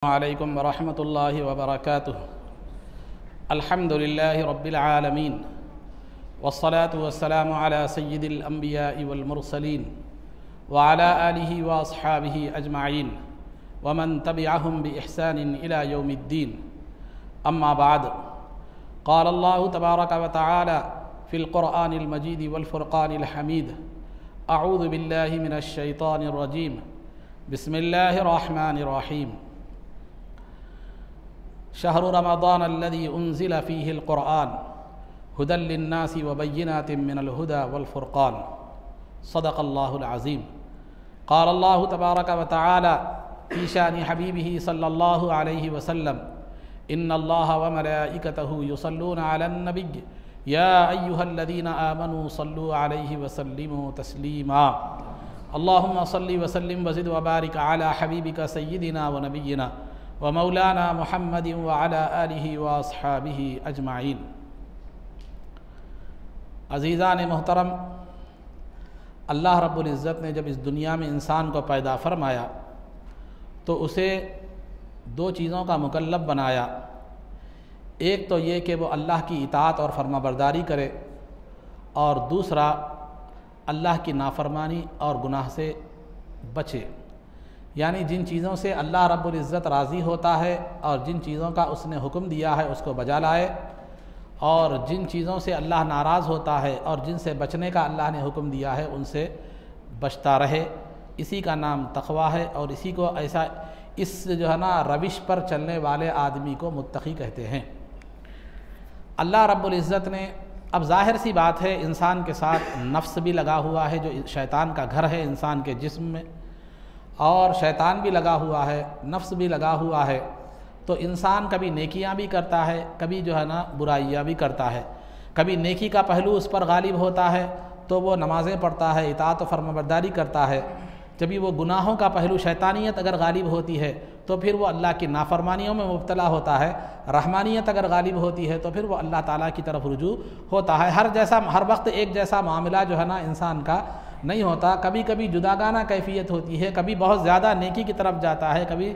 अलैकुम वरहमतुल्लाहि वबरकातुहु। अल्हम्दुलिल्लाहि रब्बिल आलमीन वस्सलातु वस्सलामु अला सय्यिदिल अंबियाइ वल मुरसलीन व अला आलिहि व अस्हाबिहि अजमाइन व मन तबिअहुम बि इहसानिन इला यौमिद्दीन। अम्मा बाद, क़ाल अल्लाहु तबारक व तआला फ़िल क़ुरआनिल मजीद वल फ़ुरक़ानिल हमीद। अऊज़ु बिल्लाहि मिनश शैतानिर रजीम। बिस्मिल्लाहिर रहमानिर रहीम। शहरु रमज़ान अल्लज़ी उन्ज़िल फ़ीहिल क़ुरआन हुदल लिन्नासि व बय्यिनातिम मिनल हुदा वल फ़ुरक़ान। सदक़ल्लाहुल अज़ीम। क़ाल अल्लाहु तबारक व तआला फ़ी शानि हबीबिही सल्लल्लाहु अलैहि वसल्लम इन्नल्लाहा व मलाइकतहु युसल्लूना अलन नबिय्य या अय्युहल्लज़ीना आमनू सल्लू अलैहि व सल्लिमू तस्लीमा। अल्लाहुम्मा सल्लि व सल्लिम व ज़िद व बारिक अला हबीबिका सय्यिदिना व नबिय्यिना व मौलाना मुहम्मदिन व अला आलिहि व अस्हाबिहि अजमाइन। अज़ीज़ान मोहतरम, अल्लाह रब्बुल इज़्ज़त ने जब इस दुनिया में इंसान को पैदा फरमाया तो उसे दो चीज़ों का मुकल्लफ बनाया। एक तो ये कि वो अल्लाह की इताअत और फर्माबरदारी करे, और दूसरा अल्लाह की नाफरमानी और गुनाह से बचे। यानी जिन चीज़ों से अल्लाह रब्बुल इज़्ज़त राज़ी होता है और जिन चीज़ों का उसने हुक्म दिया है उसको बजा लाए, और जिन चीज़ों से अल्लाह नाराज़ होता है और जिनसे बचने का अल्लाह ने हुक्म दिया है उनसे बचता रहे। इसी का नाम तक़वा है, और इसी को ऐसा इस जो है ना रविश पर चलने वाले आदमी को मुत्तक़ी कहते हैं। अल्लाह रब्बुल इज़्ज़त ने, अब ज़ाहिर सी बात है, इंसान के साथ नफ्स भी लगा हुआ है जो शैतान का घर है इंसान के जिस्म में, और शैतान भी लगा हुआ है, नफ्स भी लगा हुआ है। तो इंसान कभी नेकियां भी करता है, कभी जो है ना बुराइयां भी करता है। कभी नेकी का पहलू उस पर गालिब होता है तो वो नमाज़ें पढ़ता है, इताअत व फर्माबरदारी करता है। जब वो गुनाहों का पहलू शैतानियत अगर गालिब होती है तो फिर वो अल्लाह की नाफरमानियों में मुब्तला होता है। रहमानियत अगर गालिब होती है तो फिर वो अल्लाह ताला की तरफ रुजू होता है। हर वक्त एक जैसा मामला जो है ना इंसान का नहीं होता। कभी कभी जुदागाना कैफियत होती है, कभी बहुत ज़्यादा नेकी की तरफ जाता है, कभी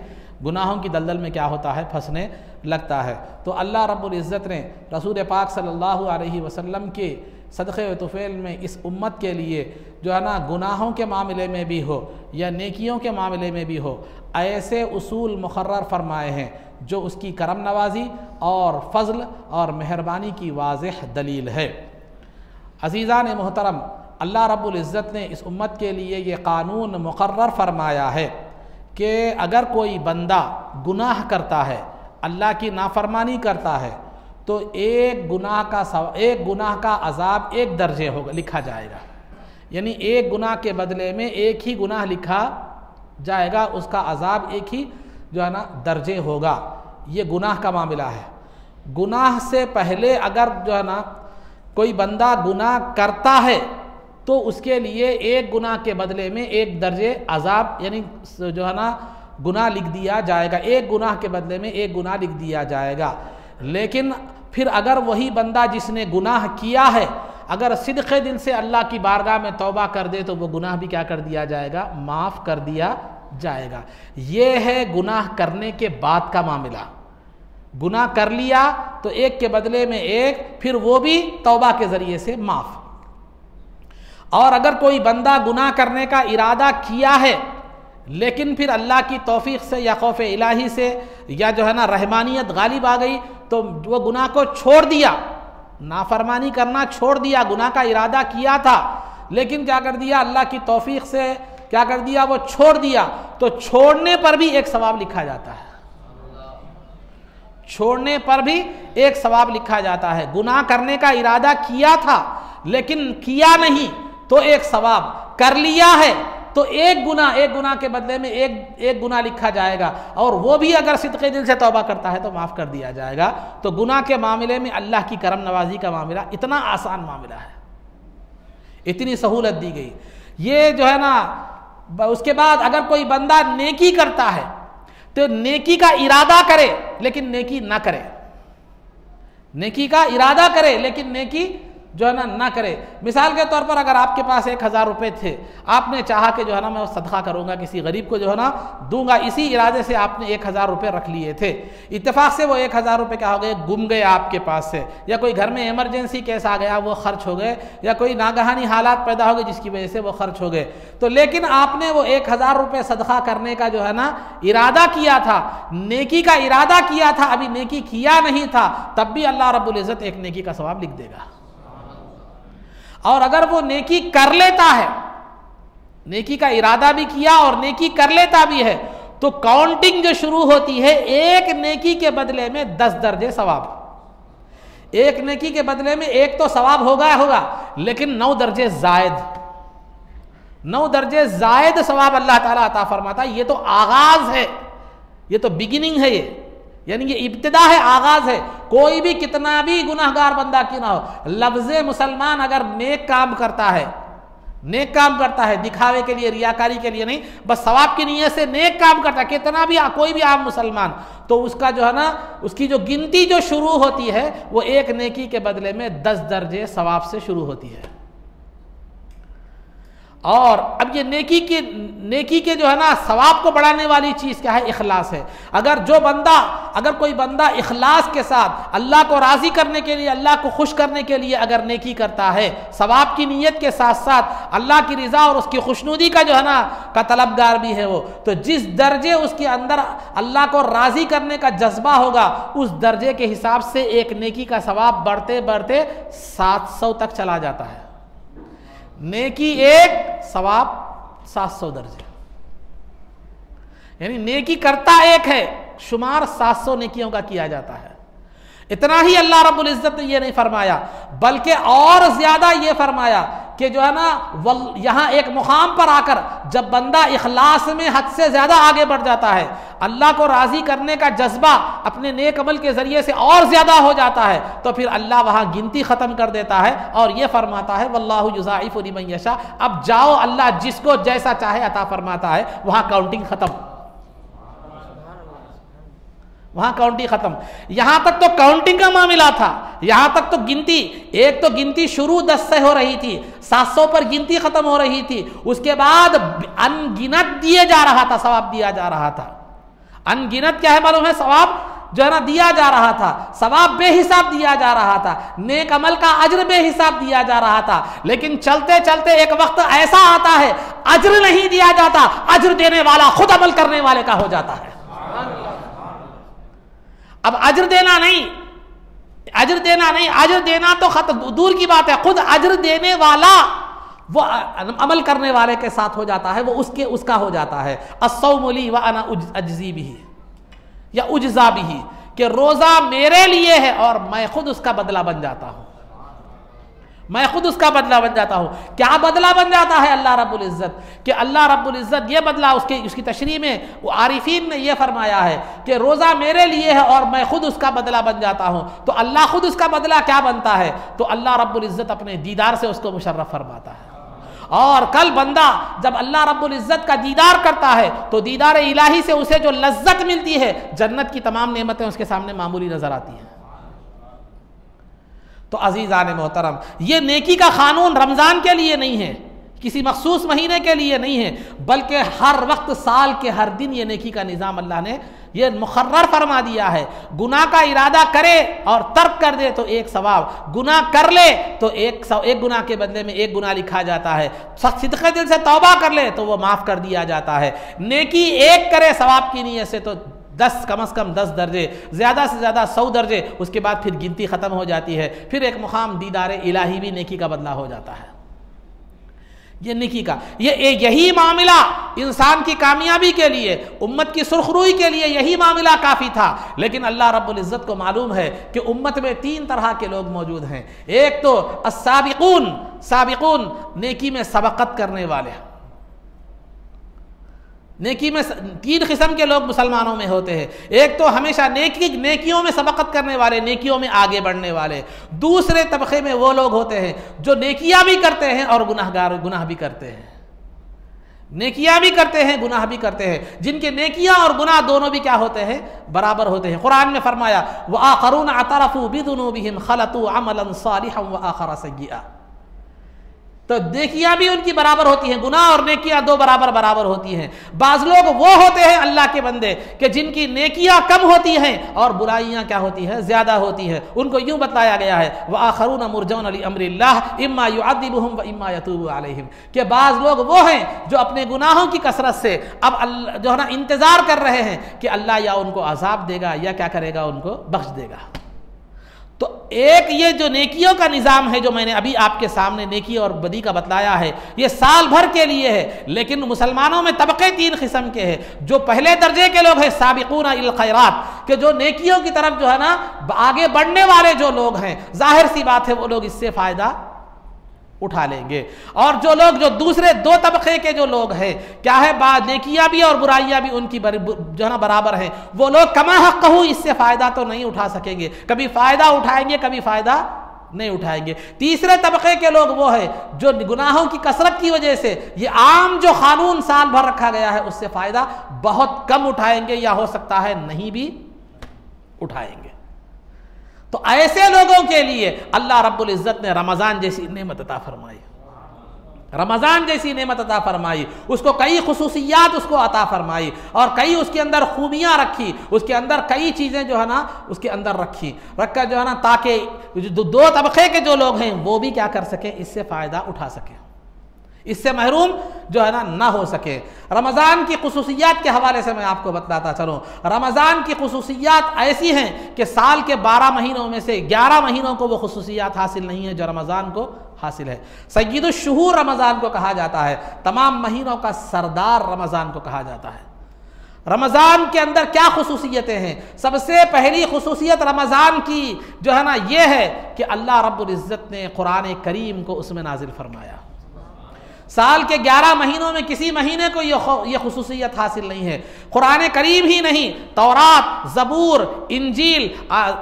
गुनाहों की दलदल में क्या होता है, फंसने लगता है। तो अल्लाह रब्बुल इज़्ज़त ने रसूल पाक सल्लल्लाहु अलैहि वसल्लम के सदक़े व तुफ़ैल में इस उम्मत के लिए जो है ना गुनाहों के मामले में भी हो या नेकियों के मामले में भी हो, ऐसे उसूल मुक़र्रर फरमाए हैं जो उसकी करम नवाज़ी और फ़ज़ल और मेहरबानी की वाज़ेह दलील है। अज़ीज़ान मोहतरम, अल्लाह रब्बुल इज़्ज़त ने इस उम्मत के लिए ये क़ानून मुक़र्रर फरमाया है कि अगर कोई बंदा गुनाह करता है, अल्लाह की नाफरमानी करता है, तो एक गुनाह का अज़ाब एक दर्जे होगा, लिखा जाएगा। यानी एक गुनाह के बदले में एक ही गुनाह लिखा जाएगा, उसका अज़ाब एक ही जो है ना दर्जे होगा। ये गुनाह का मामला है। गुनाह से पहले अगर जो है ना कोई बंदा गुनाह करता है तो उसके लिए एक गुनाह के बदले में एक दर्जे अज़ाब यानी जो है ना गुनाह लिख दिया जाएगा। एक गुनाह के बदले में एक गुनाह लिख दिया जाएगा। लेकिन फिर अगर वही बंदा जिसने गुनाह किया है अगर सिद्क़े दिल से अल्लाह की बारगाह में तौबा कर दे तो वो गुनाह भी क्या कर दिया जाएगा, माफ़ कर दिया जाएगा। ये है गुनाह करने के बाद का मामला। गुनाह कर लिया तो एक के बदले में एक, फिर वो भी तौबा के ज़रिए से माफ़। और अगर कोई बंदा गुनाह करने का इरादा किया है लेकिन फिर अल्लाह की तौफीक से या खौफ इलाही से या जो है ना रहमानियत गालिब आ गई तो वो गुनाह को छोड़ दिया, नाफरमानी करना छोड़ दिया, गुनाह का इरादा किया था लेकिन क्या कर दिया, अल्लाह की तौफीक से क्या कर दिया, वो छोड़ दिया, तो छोड़ने पर भी एक सवाब लिखा जाता है। छोड़ने पर भी एक सवाब लिखा जाता है। गुनाह करने का इरादा किया था लेकिन किया नहीं तो एक सवाब, कर लिया है तो एक गुनाह के बदले में एक गुनाह लिखा जाएगा, और वो भी अगर सिद्क़े दिल से तौबा करता है तो माफ़ कर दिया जाएगा। तो गुनाह के मामले में अल्लाह की करम नवाजी का मामला इतना आसान मामला है, इतनी सहूलत दी गई। ये जो है ना, उसके बाद अगर कोई बंदा नेकी करता है तो नेकी का इरादा करे लेकिन नेकी ना करे, नेकी का इरादा करे लेकिन नेकी जो है ना करे। मिसाल के तौर पर अगर आपके पास 1000 रुपये थे, आपने चाहा कि जो है ना मैं सदका करूँगा, किसी गरीब को जो है ना दूंगा, इसी इरादे से आपने 1000 रुपये रख लिए थे। इत्तेफाक से वो 1000 रुपये क्या हो गए, गुम गए आपके पास से, या कोई घर में इमरजेंसी केस आ गया वो खर्च हो गए, या कोई नागहानी हालात पैदा हो गए जिसकी वजह से वो खर्च हो गए। तो लेकिन आपने वो 1000 रुपये सदका करने का जो है ना इरादा किया था, नेकी का इरादा किया था, अभी नेकी किया नहीं था, तब भी अल्लाह रब्बुल इज़्ज़त एक नेकी का सवाब लिख देगा। और अगर वो नेकी कर लेता है, नेकी का इरादा भी किया और नेकी कर लेता भी है, तो काउंटिंग जो शुरू होती है, एक नेकी के बदले में 10 दर्जे सवाब। एक नेकी के बदले में एक तो सवाब होगा, लेकिन 9 दर्जे जायद, 9 दर्जे जायद सवाब अल्लाह ताला अता फरमाता है। ये तो आगाज है, ये तो बिगिनिंग है, ये यानी ये इब्तिदा है, आगाज है। कोई भी कितना भी गुनाहगार बंदा क्यों ना हो, लफ्ज़े मुसलमान अगर नेक काम करता है, नेक काम करता है, दिखावे के लिए, रियाकारी के लिए नहीं, बस सवाब की नीयत से नेक काम करता है, कितना भी कोई भी आम मुसलमान, तो उसका जो है ना, उसकी जो गिनती जो शुरू होती है वो एक नेकी के बदले में 10 दर्जे सवाब से शुरू होती है। और अब ये नेकी के जो है ना सवाब को बढ़ाने वाली चीज़ क्या है, इखलास है। अगर कोई बंदा इखलास के साथ अल्लाह को राज़ी करने के लिए, अल्लाह को खुश करने के लिए अगर नेकी करता है, सवाब की नीयत के साथ साथ अल्लाह की रज़ा और उसकी खुशनुदी का जो है ना का तलबगार भी है वो, तो जिस दर्जे उसके अंदर अल्लाह को राज़ी करने का जज्बा होगा, उस दर्जे के हिसाब से एक नेकी का सवाब बढ़ते बढ़ते 700 तक चला जाता है। नेकी एक, सवाब 700 दर्जे, यानी नेकी करता एक है, शुमार 700 नेकियों का किया जाता है। इतना ही अल्लाह रब्बुल इज़्ज़त ने ये नहीं फरमाया, बल्कि और ज्यादा ये फरमाया कि जो है ना यहाँ एक मुकाम पर आकर जब बंदा इखलास में हद से ज्यादा आगे बढ़ जाता है, अल्लाह को राजी करने का जज्बा अपने नेक अमल के जरिए से और ज्यादा हो जाता है, तो फिर अल्लाह वहाँ गिनती खत्म कर देता है और ये फरमाता है वल्लाहु युज़ाइफु लिमन यशा। अब जाओ, अल्लाह जिसको जैसा चाहे अता फरमाता है, वहाँ काउंटिंग खत्म, वहां काउंटिंग खत्म। यहां तक तो काउंटिंग का मामला था, यहां तक तो गिनती, एक तो गिनती शुरू 10 से हो रही थी, 700 पर गिनती खत्म हो रही थी, उसके बाद अनगिनत दिए जा रहा था, सवाब दिया जा रहा था। अनगिनत क्या है मालूम है, सवाब जो है ना दिया जा रहा था, सवाब बेहिसाब दिया जा रहा था, नेक अमल का अज्र बेहिसाब दिया जा रहा था। लेकिन चलते चलते एक वक्त ऐसा आता है, अज्र नहीं दिया जाता, अज्र देने वाला खुद अमल करने वाले का हो जाता है। अब अज्र देना नहीं, अज्र देना तो खत्म दूर की बात है, खुद अज्र देने वाला वो अमल करने वाले के साथ हो जाता है, वो उसका हो जाता है। अस्सौमु ली व अना अज्ज़ी बिही या उज्ज़ा बिही, कि रोजा मेरे लिए है और मैं खुद उसका बदला बन जाता हूं, मैं खुद उसका बदला बन जाता हूं। क्या बदला बन जाता है अल्लाह रब्बुल इज़्ज़त, कि अल्लाह रब्बुल इज़्ज़त ये बदला उसकी तशरीह में वो आरिफीन ने ये फरमाया है कि रोज़ा मेरे लिए है और मैं खुद उसका बदला बन जाता हूं। तो अल्लाह खुद उसका बदला क्या बनता है, तो अल्लाह रब्बुल इज़्ज़त अपने दीदार से उसको मुशर्रफ फरमाता है। और कल बंदा जब अल्लाह रब्बुल इज़्ज़त का दीदार करता है तो दीदार इलाही से उसे जो लज्जत मिलती है, जन्नत की तमाम नेमतें उसके सामने मामूली नजर आती हैं। तो अजीज़ान मोहतरम, ये नेकी का कानून रमज़ान के लिए नहीं है, किसी मखसूस महीने के लिए नहीं है, बल्कि हर वक्त साल के हर दिन ये नेकी का निज़ाम अल्लाह ने ये मुकर्रर फरमा दिया है। गुनाह का इरादा करे और तर्क कर दे तो एक सवाब, गुनाह कर ले तो एक गुनाह के बदले में एक गुनाह लिखा जाता है, सिद्क़े दिल से तौबा कर ले तो वो माफ़ कर दिया जाता है। नेकी एक करे सवाब की नीयत से तो 10 कम से कम 10 दर्जे, ज़्यादा से ज़्यादा 100 दर्जे, उसके बाद फिर गिनती ख़त्म हो जाती है, फिर एक मुकाम दीदार इलाही भी नेकी का बदला हो जाता है। ये नेकी का यही मामला इंसान की कामयाबी के लिए, उम्मत की सुरखरुई के लिए यही मामला काफ़ी था। लेकिन अल्लाह रब्बुल इज़्ज़त को मालूम है कि उम्मत में 3 तरह के लोग मौजूद हैं। एक तो साबिक़ून, नेकी में सबक़त करने वाले, नेकी में 3 किस्म के लोग मुसलमानों में होते हैं। एक तो हमेशा नेकियों में सबक़त करने वाले, नेकियों में आगे बढ़ने वाले। दूसरे तबके में वो लोग होते हैं जो नेकियां भी करते हैं और गुनाह भी करते हैं। नेकियां भी करते हैं, गुनाह भी करते हैं, जिनके नेकियां और गुनाह दोनों भी क्या होते हैं, बराबर होते हैं। कुरान में फरमाया व आखरून अतरफू बिदुनूबिहिम खलतू अमलन सालिहन व आखर सय्यिआ। तो नेकियां भी उनकी बराबर होती हैं, गुनाह और नेकियां दो बराबर होती हैं। बाज लोग वो होते हैं अल्लाह के बंदे कि जिनकी नेकियां कम होती हैं और बुराइयां क्या होती हैं, ज्यादा होती हैं। उनको यूं बतलाया गया है व आखरून मुरजौन ली अम्रिल्लाह इम्मा युअद्दिबुहुम व इम्मा यतूबु अलैहिम, कि बाज लोग वो हैं जो अपने गुनाहों की कसरत से अब जो है ना इंतजार कर रहे हैं कि अल्लाह या उनको अजाब देगा या क्या करेगा, उनको बख्श देगा। तो एक ये जो नेकियों का निज़ाम है जो मैंने अभी आपके सामने नेकी और बदी का बतलाया है, ये साल भर के लिए है। लेकिन मुसलमानों में तबके तीन किस्म के हैं। जो पहले दर्जे के लोग हैं साबिकूना इल खैरात, के जो नेकियों की तरफ जो है ना आगे बढ़ने वाले जो लोग हैं, जाहिर सी बात है वो लोग इससे फायदा उठा लेंगे। और जो लोग जो दूसरे दो तबके के जो लोग हैं, क्या है, नेकियां भी और बुराइयां भी उनकी जो है ना बराबर हैं, वो लोग कमा हक़्क़हू इससे फायदा तो नहीं उठा सकेंगे, कभी फायदा उठाएंगे कभी फायदा नहीं उठाएंगे। तीसरे तबके के लोग वो है जो गुनाहों की कसरत की वजह से ये आम जो कानून साल भर रखा गया है उससे फायदा बहुत कम उठाएंगे या हो सकता है नहीं भी उठाएंगे। तो ऐसे लोगों के लिए अल्लाह रब्बुल इज़्ज़त ने रमज़ान जैसी नेमत अता फरमाई, रमज़ान जैसी नेमत अता फरमाई, उसको कई खुसूसियात उसको अता फरमाई और कई उसके अंदर खूबियाँ रखी, उसके अंदर कई चीज़ें जो है ना उसके अंदर रखकर जो है ना ताकि दो तबके के जो लोग हैं वो भी क्या कर सकें, इससे फ़ायदा उठा सकें, इससे महरूम जो है ना हो सके। रमज़ान की खुसूसियात के हवाले से मैं आपको बताता चलूँ। रमज़ान की खुसूसियात ऐसी हैं कि साल के 12 महीनों में से 11 महीनों को वो खुसूसियात हासिल नहीं है जो रमज़ान को हासिल है। सय्यिदुश शुहूर रमज़ान को कहा जाता है, तमाम महीनों का सरदार रमज़ान को कहा जाता है। रमज़ान के अंदर क्या खुसूसियतें हैं? सबसे पहली खुसूसियत रमज़ान की जो है ना ये है कि अल्लाह रब्बुल इज़्ज़त ने कुरान करीम को उसमें नाजिल फरमाया। साल के 11 महीनों में किसी महीने को ये खुसूसियत हासिल नहीं है। कुरान करीम ही नहीं, तौरात, ज़बूर, इंजील,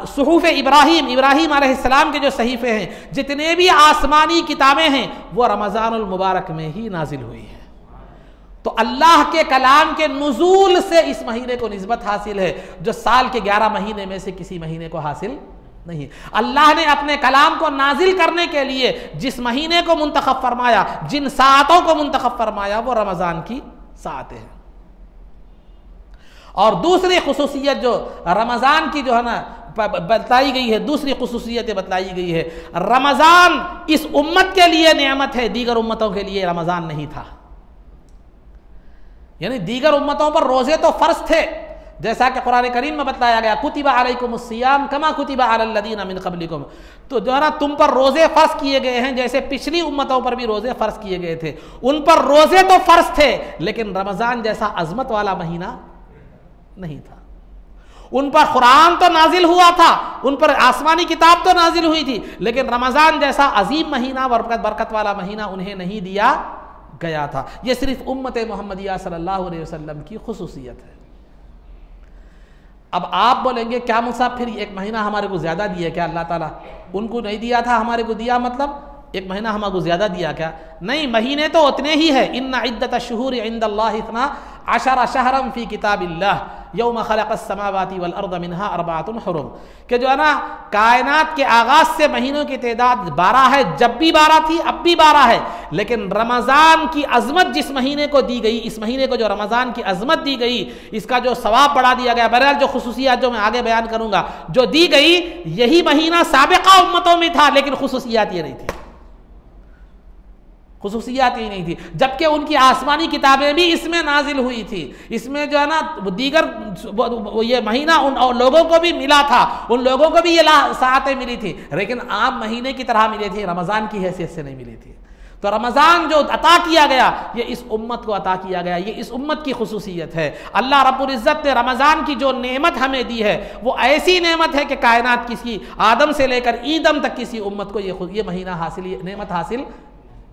सुहूफ़ इब्राहीम अलैहिस्सलाम के जो सहीफ़े हैं, जितने भी आसमानी किताबें हैं वो रमज़ानुल मुबारक में ही नाजिल हुई है। तो अल्लाह के कलाम के नुज़ूल से इस महीने को निस्बत हासिल है जो साल के 11 महीने में से किसी महीने को हासिल नहीं। अल्लाह ने अपने कलाम को नाजिल करने के लिए जिस महीने को मुंतखब फरमाया, जिन सातों को मुंतखब फरमाया वो रमज़ान की सातें हैं। और दूसरी खुसूसियत जो रमज़ान की जो है ना बतलाई गई है, दूसरी खुसूसियत बतलाई गई है, रमज़ान इस उम्मत के लिए नेमत है, दीगर उम्मतों के लिए रमज़ान नहीं था। यानी दीगर उम्मतों पर रोजे तो फर्ज थे, जैसा कि कुरान करीम में बताया गया कुतिबा अलैकुमुस सियाम कमा कुतिबा अलल लदीना मिन क़ब्लिकुम, तो जो है ना तुम पर रोजे फर्ज किए गए हैं जैसे पिछली उम्मतों पर भी रोजे फर्ज किए गए थे। उन पर रोजे तो फर्ज थे लेकिन रमज़ान जैसा अजमत वाला महीना नहीं था। उन पर कुरान तो नाजिल हुआ था, उन पर आसमानी किताब तो नाजिल हुई थी, लेकिन रमज़ान जैसा अजीम महीना, बरकत वाला महीना उन्हें नहीं दिया गया था। यह सिर्फ उम्मत मोहम्मदिया सल्लल्लाहु अलैहि वसल्लम की खुसूसियत है। अब आप बोलेंगे क्या मुसाफ़िर फिर एक महीना हमारे को ज़्यादा दिया क्या अल्लाह ताला? उनको नहीं दिया था, हमारे को दिया, मतलब एक महीना हमारे को ज़्यादा दिया क्या? नहीं, महीने तो उतने ही है। इन्ना इद्दत शुहूर इंदल्लाहि इतना अशरा शहरम फ़ी किताबिल्लाह यौम खलक़स समावाति वल अर्द मिन्हा अर्बाअतुन हुरुम, कि जो है ना कायनात के आगाज़ से महीनों की तादाद 12 है, जब भी 12 थी अब भी 12 है। लेकिन रमज़ान की अज़मत जिस महीने को दी गई, इस महीने को जो रमज़ान की अज़मत दी गई, इसका जो सवाब बढ़ा दिया गया। बहरहाल जो खुसूसियात जो मैं आगे बयान करूँगा जो दी गई, यही महीना साबिक़ा उम्मतों में था लेकिन खुसूसियात ये नहीं थी, खुसूसियात ही नहीं थी। जबकि उनकी आसमानी किताबें भी इसमें नाजिल हुई थी। इसमें जो है ना दीगर ये महीना उन लोगों को भी मिला था, उन लोगों को भी ये सातें मिली थी, लेकिन आम महीने की तरह मिली थी, रमज़ान की हैसियत से नहीं मिली थी। तो रमज़ान जो अता किया गया ये इस उम्मत को अता किया गया, ये इस उम्मत की खुसूसियत है। अल्लाह रब्बुल इज़्ज़त ने रमज़ान की जो नेमत हमें दी है वो ऐसी नेमत है कि कायनात किसी आदम से लेकर ईदम तक किसी उम्मत को ये महीना हासिल, ये नेमत हासिल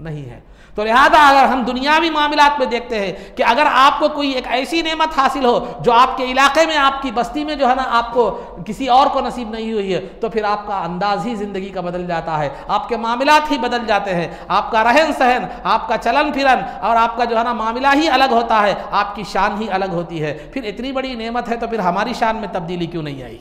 नहीं है। तो लिहाजा अगर हम दुनियावी मामलात में देखते हैं कि अगर आपको कोई एक ऐसी नेमत हासिल हो जो आपके इलाके में, आपकी बस्ती में जो है ना आपको किसी और को नसीब नहीं हुई है, तो फिर आपका अंदाज ही ज़िंदगी का बदल जाता है, आपके मामलात ही बदल जाते हैं, आपका रहन सहन, आपका चलन फिरन और आपका जो है ना मामला ही अलग होता है, आपकी शान ही अलग होती है। फिर इतनी बड़ी नेमत है तो फिर हमारी शान में तब्दीली क्यों नहीं आई?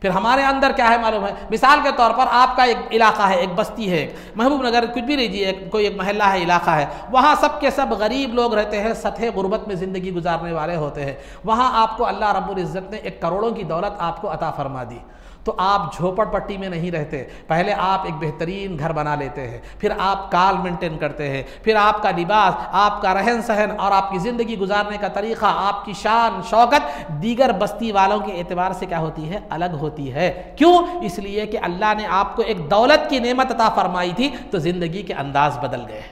फिर हमारे अंदर क्या है मालूम है? मिसाल के तौर पर आपका एक इलाका है, एक बस्ती है, महबूब नगर कुछ भी लीजिए, कोई एक महल्ला है, इलाका है, वहाँ सब के सब गरीब लोग रहते हैं, सतह गुर्बत में ज़िंदगी गुजारने वाले होते हैं। वहाँ आपको अल्लाह रब्बुल इज़्ज़त ने एक करोड़ों की दौलत आपको अता फरमा दी, तो आप झोपड़पट्टी में नहीं रहते, पहले आप एक बेहतरीन घर बना लेते हैं, फिर आप काल मेंटेन करते हैं, फिर आपका लिबास, आपका रहन सहन और आपकी ज़िंदगी गुजारने का तरीक़ा, आपकी शान शौकत दीगर बस्ती वालों के एतबार से क्या होती है? अलग होती है। क्यों? इसलिए कि अल्लाह ने आपको एक दौलत की नेमत अता फरमाई थी, तो ज़िंदगी के अंदाज बदल गए,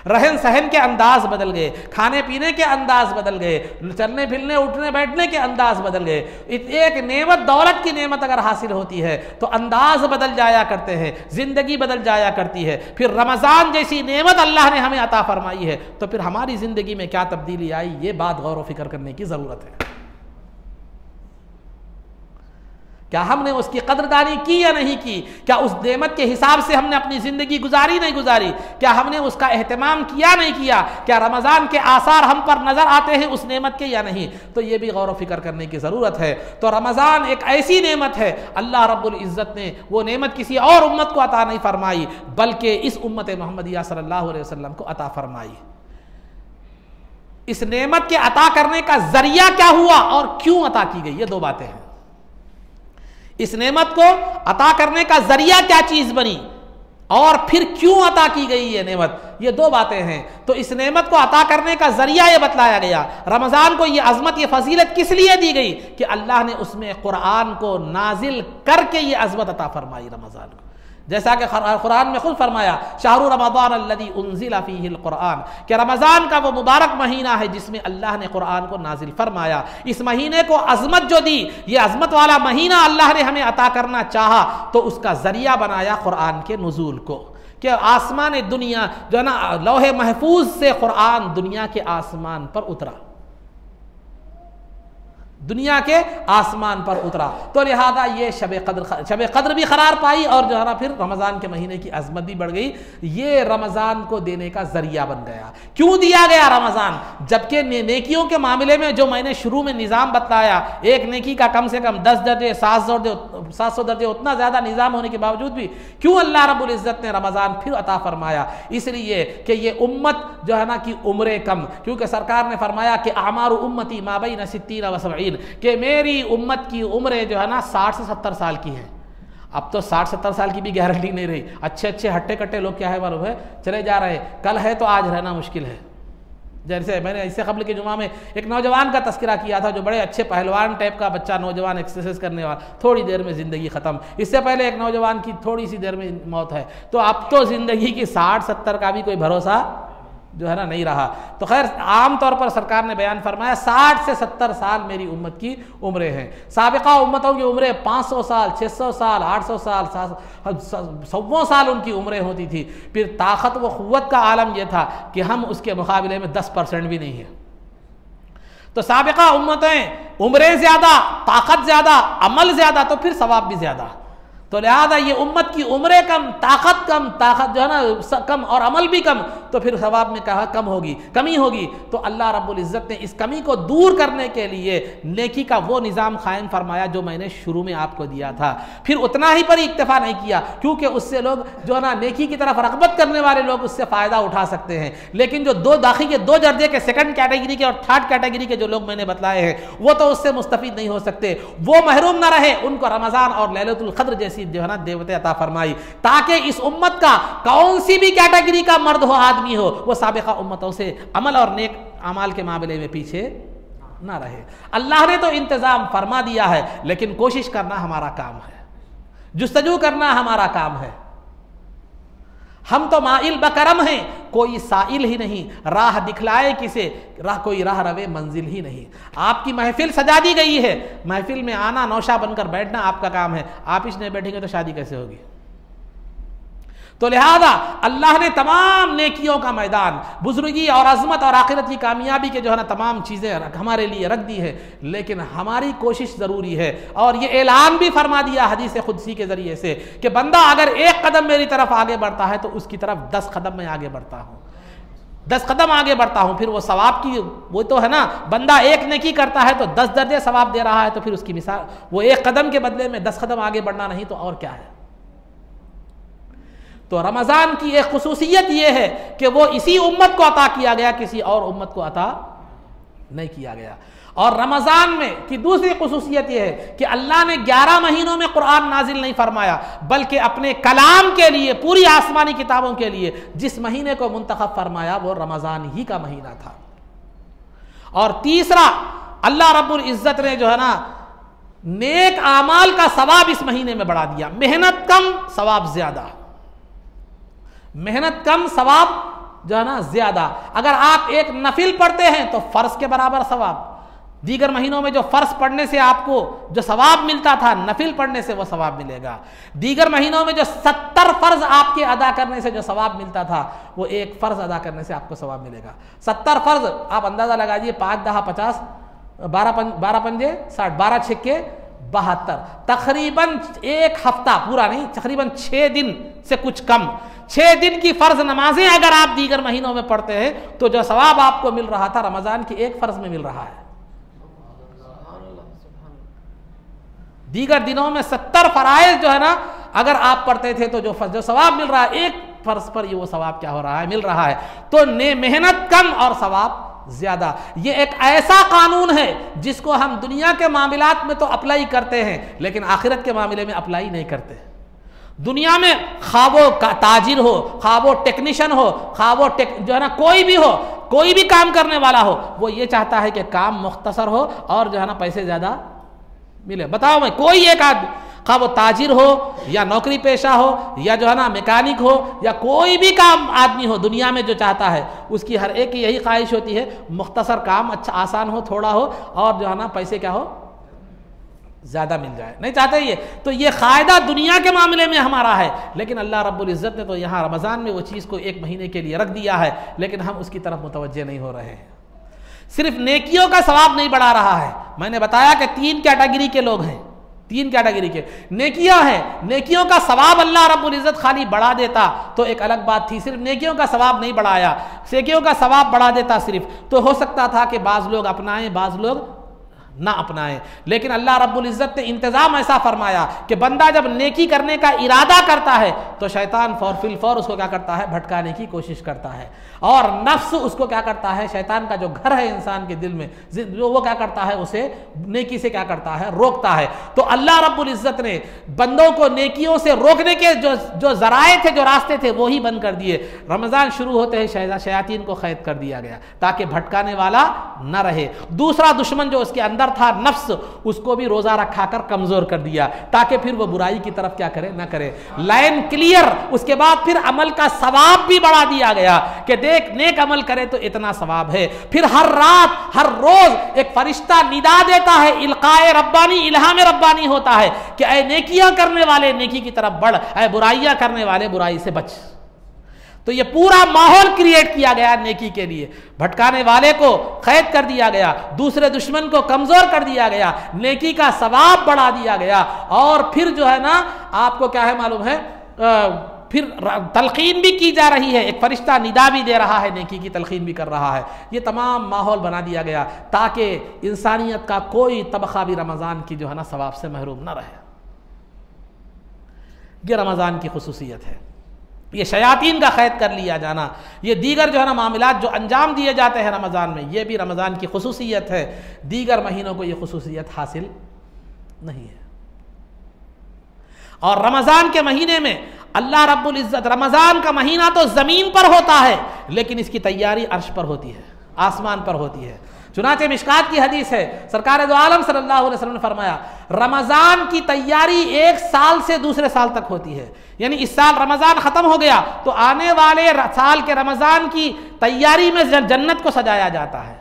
रहन सहन के अंदाज बदल गए, खाने पीने के अंदाज बदल गए, चलने फिरने उठने बैठने के अंदाज बदल गए। एक नेमत, दौलत की नेमत अगर हासिल होती है तो अंदाज बदल जाया करते हैं, ज़िंदगी बदल जाया करती है। फिर रमज़ान जैसी नेमत अल्लाह ने हमें अता फरमाई है, तो फिर हमारी ज़िंदगी में क्या तब्दीली आई, ये बात गौर व फिक्र करने की ज़रूरत है। क्या हमने उसकी कदरदानी की या नहीं की? क्या उस नेमत के हिसाब से हमने अपनी ज़िंदगी गुजारी नहीं गुजारी? क्या हमने उसका एहतमाम किया नहीं किया? क्या रमज़ान के आसार हम पर नज़र आते हैं उस नेमत के या नहीं? तो ये भी गौर व फिक्र करने की ज़रूरत है। तो रमज़ान एक ऐसी नेमत है, अल्लाह रब्बुल इज़्ज़त ने वो नेमत किसी और उम्मत को अता नहीं फरमाई, बल्कि इस उम्मत मोहम्मदिया सल्लल्लाहु अलैहि वसल्लम को अता फरमाई। इस नेमत के अता करने का ज़रिया क्या हुआ और क्यों अता की गई, ये दो बातें हैं। इस नेमत को अता करने का जरिया क्या चीज बनी और फिर क्यों अता की गई ये नेमत, ये दो बातें हैं। तो इस नेमत को अता करने का जरिया ये बतलाया गया। रमज़ान को ये अजमत, ये फजीलत किस लिए दी गई कि अल्लाह ने उसमें कुरान को नाजिल करके ये अजमत अता फरमाई रमज़ान को। जैसा कि कुरान में खुद फरमाया, शाहरु रमज़ान अल्लज़ी उन्ज़िला फ़ीहिल कुरान, कि रमज़ान का वो मुबारक महीना है जिसमें अल्लाह ने कुरान को नाजिल फरमाया। इस महीने को अज़मत जो दी, ये अज़मत वाला महीना अल्लाह ने हमें अता करना चाहा, तो उसका ज़रिया बनाया कुरान के नुज़ूल को, कि आसमान दुनिया जो है ना, लौहे महफूज से कुरान दुनिया के आसमान पर उतरा, दुनिया के आसमान पर उतरा। तो लिहाजा ये शब कद्र भी करार पाई और जो है ना फिर रमज़ान के महीने की अजमत भी बढ़ गई। ये रमज़ान को देने का जरिया बन गया। क्यों दिया गया रमज़ान? जबकि नेकियों के मामले में जो मैंने शुरू में निज़ाम बताया, एक नेकी का कम से कम 10 दर्जे 700 दर्जे, उतना ज़्यादा निज़ाम होने के बावजूद भी क्यों अल्लाह रब्बुल इज़्ज़त ने रमज़ान फिर अता फरमाया? इसलिए कि ये उम्मत जो है ना कि उम्र कम, क्योंकि सरकार ने फरमाया कि आमारु उम्मती मा बैन 60 व 70, कि मेरी उम्मत की उम्रें जो है ना 60 से 70 साल की हैं। अब तो 60-70 साल की भी गारंटी नहीं रही। अच्छे हट्टे कट्टे लोग क्या है मालूम है, चले जा रहे हैं, कल है तो आज रहना मुश्किल है। जैसे मैंने इससे कबल के जुमा में एक नौजवान का तस्करा किया था, जो बड़े अच्छे पहलवान टाइप का बच्चा, नौजवान, एक्सरसाइज करने वाला, थोड़ी देर में ज़िंदगी ख़त्म। इससे पहले एक नौजवान की थोड़ी सी देर में मौत है। तो अब तो ज़िंदगी की 60-70 का भी कोई भरोसा जो है ना नहीं रहा। तो खैर आम तौर पर सरकार ने बयान फरमाया 60 से 70 साल मेरी उम्मत की उम्रें हैं। साबिका उम्मतों की उम्रें 500 साल, 600 साल, 800 साल, 100 साल उनकी उम्रें होती थी। फिर ताकत व क़ुव्वत का आलम यह था कि हम उसके मुकाबले में 10% भी नहीं है। तो साबिका उम्मतें उम्रें ज़्यादा, ताकत ज़्यादा, अमल ज़्यादा, तो फिर सवाब भी ज़्यादा। तो लिहाजा ये उम्मत की उम्रें कम, ताकत जो है ना कम और अमल भी कम, तो फिर सवाब में कहा कमी होगी। तो अल्लाह रब्बुल इज़्ज़त ने इस कमी को दूर करने के लिए नेकी का वो निज़ाम कायम फरमाया जो मैंने शुरू में आपको दिया था। फिर उतना ही पर ही इक्तफा नहीं किया, क्योंकि उससे लोग जो है ना नेकी की तरफ रग़बत करने वाले लोग उससे फ़ायदा उठा सकते हैं। लेकिन जो दो दर्जे के, सेकंड कैटेगरी के और थर्ड कैटेगरी के जो लोग मैंने बताए हैं, वो तो उससे मुस्तफ़ीद नहीं हो सकते। वो महरूम ना रहे, उनको रमज़ान और लैलतुल क़द्र जैसी जो है ना देवते अता फरमाई, ताकि इस उम्मत का कौन सी भी कैटेगरी का मर्द हो, आदमी हो, वो साबिका उम्मतों से अमल और नेक अमाल के मामले में पीछे ना रहे। अल्लाह ने तो इंतजाम फरमा दिया है, लेकिन कोशिश करना हमारा काम है, जुस्तजू करना हमारा काम है। हम तो माइल बकरम हैं, कोई साइल ही नहीं, राह दिखलाए किसे, कोई राह रवे मंजिल ही नहीं। आपकी महफिल सजा दी गई है, महफिल में आना, नौशा बनकर बैठना आपका काम है। आप इसमें बैठेंगे तो शादी कैसे होगी? तो लिहाजा अल्लाह ने तमाम नेकियों का मैदान, बुजुर्गी और अजमत और आखिरत की कामयाबी के जो है ना तमाम चीज़ें हमारे लिए रख दी है, लेकिन हमारी कोशिश ज़रूरी है। और ये ऐलान भी फरमा दिया हदीस खुदसी के ज़रिए से कि बंदा अगर एक कदम मेरी तरफ आगे बढ़ता है तो उसकी तरफ 10 कदम मैं आगे बढ़ता हूँ, 10 कदम आगे बढ़ता हूँ। फिर वो सवाब की, वो तो है ना, बंदा एक नेकी करता है तो 10 दर्जे सवाब दे रहा है, तो फिर उसकी मिसाल वो एक कदम के बदले में 10 कदम आगे बढ़ना नहीं तो और क्या है। तो रमज़ान की एक खुसूसियत यह है कि वो इसी उम्मत को अता किया गया, किसी और उम्मत को अता नहीं किया गया। और रमज़ान में की दूसरी खुसूसियत यह है कि अल्लाह ने 11 महीनों में कुरान नाजिल नहीं फरमाया, बल्कि अपने कलाम के लिए, पूरी आसमानी किताबों के लिए जिस महीने को मुंतखब फरमाया वो रमज़ान ही का महीना था। और तीसरा, अल्लाह रब्बुल इज़्ज़त ने जो है ना नेक आमाल का सवाब इस महीने में बढ़ा दिया। मेहनत कम, सवाब ज्यादा, मेहनत कम, सवाब जो है ना ज्यादा। अगर आप एक नफिल पढ़ते हैं तो फर्ज के बराबर सवाब। दीगर महीनों में जो फर्ज पढ़ने से आपको जो सवाब मिलता था, नफिल पढ़ने से वो सवाब मिलेगा। दीगर महीनों में जो 70 फर्ज आपके अदा करने से जो सवाब मिलता था, वो एक फर्ज अदा करने से आपको सवाब मिलेगा। 70 फर्ज आप अंदाजा लगाइए, 5 10 50, 12 पंजे 60, 12 छक्के 72, तकरीबन एक हफ्ता पूरा नहीं, तकरीबन 6 दिन से कुछ कम, 6 दिन की फर्ज नमाजें अगर आप दीगर महीनों में पढ़ते हैं तो जो सवाब आपको मिल रहा था रमजान की एक फर्ज में मिल रहा है। दीगर दिनों में 70 फराइज जो है ना अगर आप पढ़ते थे तो जो सवाब मिल रहा है एक फर्ज पर, ये वो सवाब क्या हो रहा है, मिल रहा है। तो मेहनत कम और सवाब ज्यादा। ये एक ऐसा कानून है जिसको हम दुनिया के मामलात में तो अप्लाई करते हैं, लेकिन आखिरत के मामले में अप्लाई नहीं करते। दुनिया में खा वो ताजिर हो, खा वो टेक्नीशियन हो, खा वो जो है ना कोई भी हो, कोई भी काम करने वाला हो, वो ये चाहता है कि काम मुख्तसर हो और जो है ना पैसे ज्यादा मिले। बताओ मैं, कोई एक आदमी, खा वो ताजिर हो या नौकरी पेशा हो या जो है ना मैकेनिक हो या कोई भी काम आदमी हो दुनिया में, जो चाहता है उसकी हर एक की यही ख्वाहिश होती है मुख्तसर काम, अच्छा आसान हो, थोड़ा हो और जो है ना पैसे क्या हो, ज्यादा मिल जाए, नहीं चाहते ये। तो ये कायदा दुनिया के मामले में हमारा है, लेकिन अल्लाह रब्बुल इज़्ज़त ने तो यहाँ रमज़ान में वो चीज़ को एक महीने के लिए रख दिया है, लेकिन हम उसकी तरफ मुतवज्जे नहीं हो रहे हैं। सिर्फ नेकियों का सवाब नहीं बढ़ा रहा है। मैंने बताया कि 3 कैटेगरी के लोग हैं, 3 कैटेगरी के नेकियां हैं। नेकियों का सवाब अल्लाह रब्बुल इज़्ज़त खाली बढ़ा देता तो एक अलग बात थी, सिर्फ नेकियों का सवाब नहीं बढ़ाया, नेकियों का सवाब बढ़ा देता सिर्फ, तो हो सकता था कि बाज़ लोग अपनाएं, बाज़ लोग ना अपनाएं। लेकिन अल्लाह रब्बुल इज़्ज़त ने इंतज़ाम ऐसा फरमाया कि बंदा जब नेकी करने का इरादा करता है तो शैतान फौर उसको क्या करता है, भटकाने की कोशिश करता है। और नफ्स उसको क्या करता है, शैतान का जो घर है इंसान के दिल में, जो वो क्या करता है, उसे नेकी से क्या करता है, रोकता है। तो अल्लाह रब्बुल इज़्ज़त ने बंदों को नेकियों से रोकने के जो ज़राए थे, जो रास्ते थे, वो ही बंद कर दिए। रमज़ान शुरू होते ही शयातीन को क़ैद कर दिया गया ताकि भटकाने वाला न रहे। दूसरा दुश्मन जो उसके अंदर था, नफ्स, उसको भी रोजा रखा कर कमजोर कर दिया ताकि फिर वो बुराई की तरफ क्या करे, ना करे। Line clear. उसके बाद फिर अमल का सवाब भी बढ़ा दिया गया कि देख, नेक अमल करे तो इतना सवाब है। फिर हर रात हर रोज एक फरिश्ता निदा देता है, इल्काए रब्बानी, इल्हाम रब्बानी होता है कि ऐ नेकियां करने वाले नेकी की तरफ बढ़, ऐ बुराइयां करने वाले बुराई से बच। तो ये पूरा माहौल क्रिएट किया गया नेकी के लिए। भटकाने वाले को कैद कर दिया गया, दूसरे दुश्मन को कमजोर कर दिया गया, नेकी का सवाब बढ़ा दिया गया। और फिर जो है ना आपको क्या है मालूम है, फिर तलकीन भी की जा रही है, एक फरिश्ता निदा भी दे रहा है, नेकी की तलकीन भी कर रहा है। ये तमाम माहौल बना दिया गया ताकि इंसानियत का कोई तबका भी रमज़ान की जो है ना सवाब से महरूम न रहे। ये रमज़ान की खुसूसियत है। ये शयातीन का क़ैद कर लिया जाना, ये दीगर जो है ना मामलात जो अंजाम दिए जाते हैं रमज़ान में, ये भी रमज़ान की खुसूसियत है। दीगर महीनों को ये खुसूसियत हासिल नहीं है। और रमज़ान के महीने में अल्लाह रब्बुल इज़्ज़त, रमज़ान का महीना तो ज़मीन पर होता है लेकिन इसकी तैयारी अर्श पर होती है, आसमान पर होती है। चुनाचे मिशकात की हदीस है, सरकार दो आलम सल्लल्लाहु अलैहि वसल्लम ने फरमाया, रमज़ान की तैयारी 1 साल से दूसरे साल तक होती है। यानी इस साल रमज़ान ख़त्म हो गया तो आने वाले साल के रमज़ान की तैयारी में जन्नत को सजाया जाता है।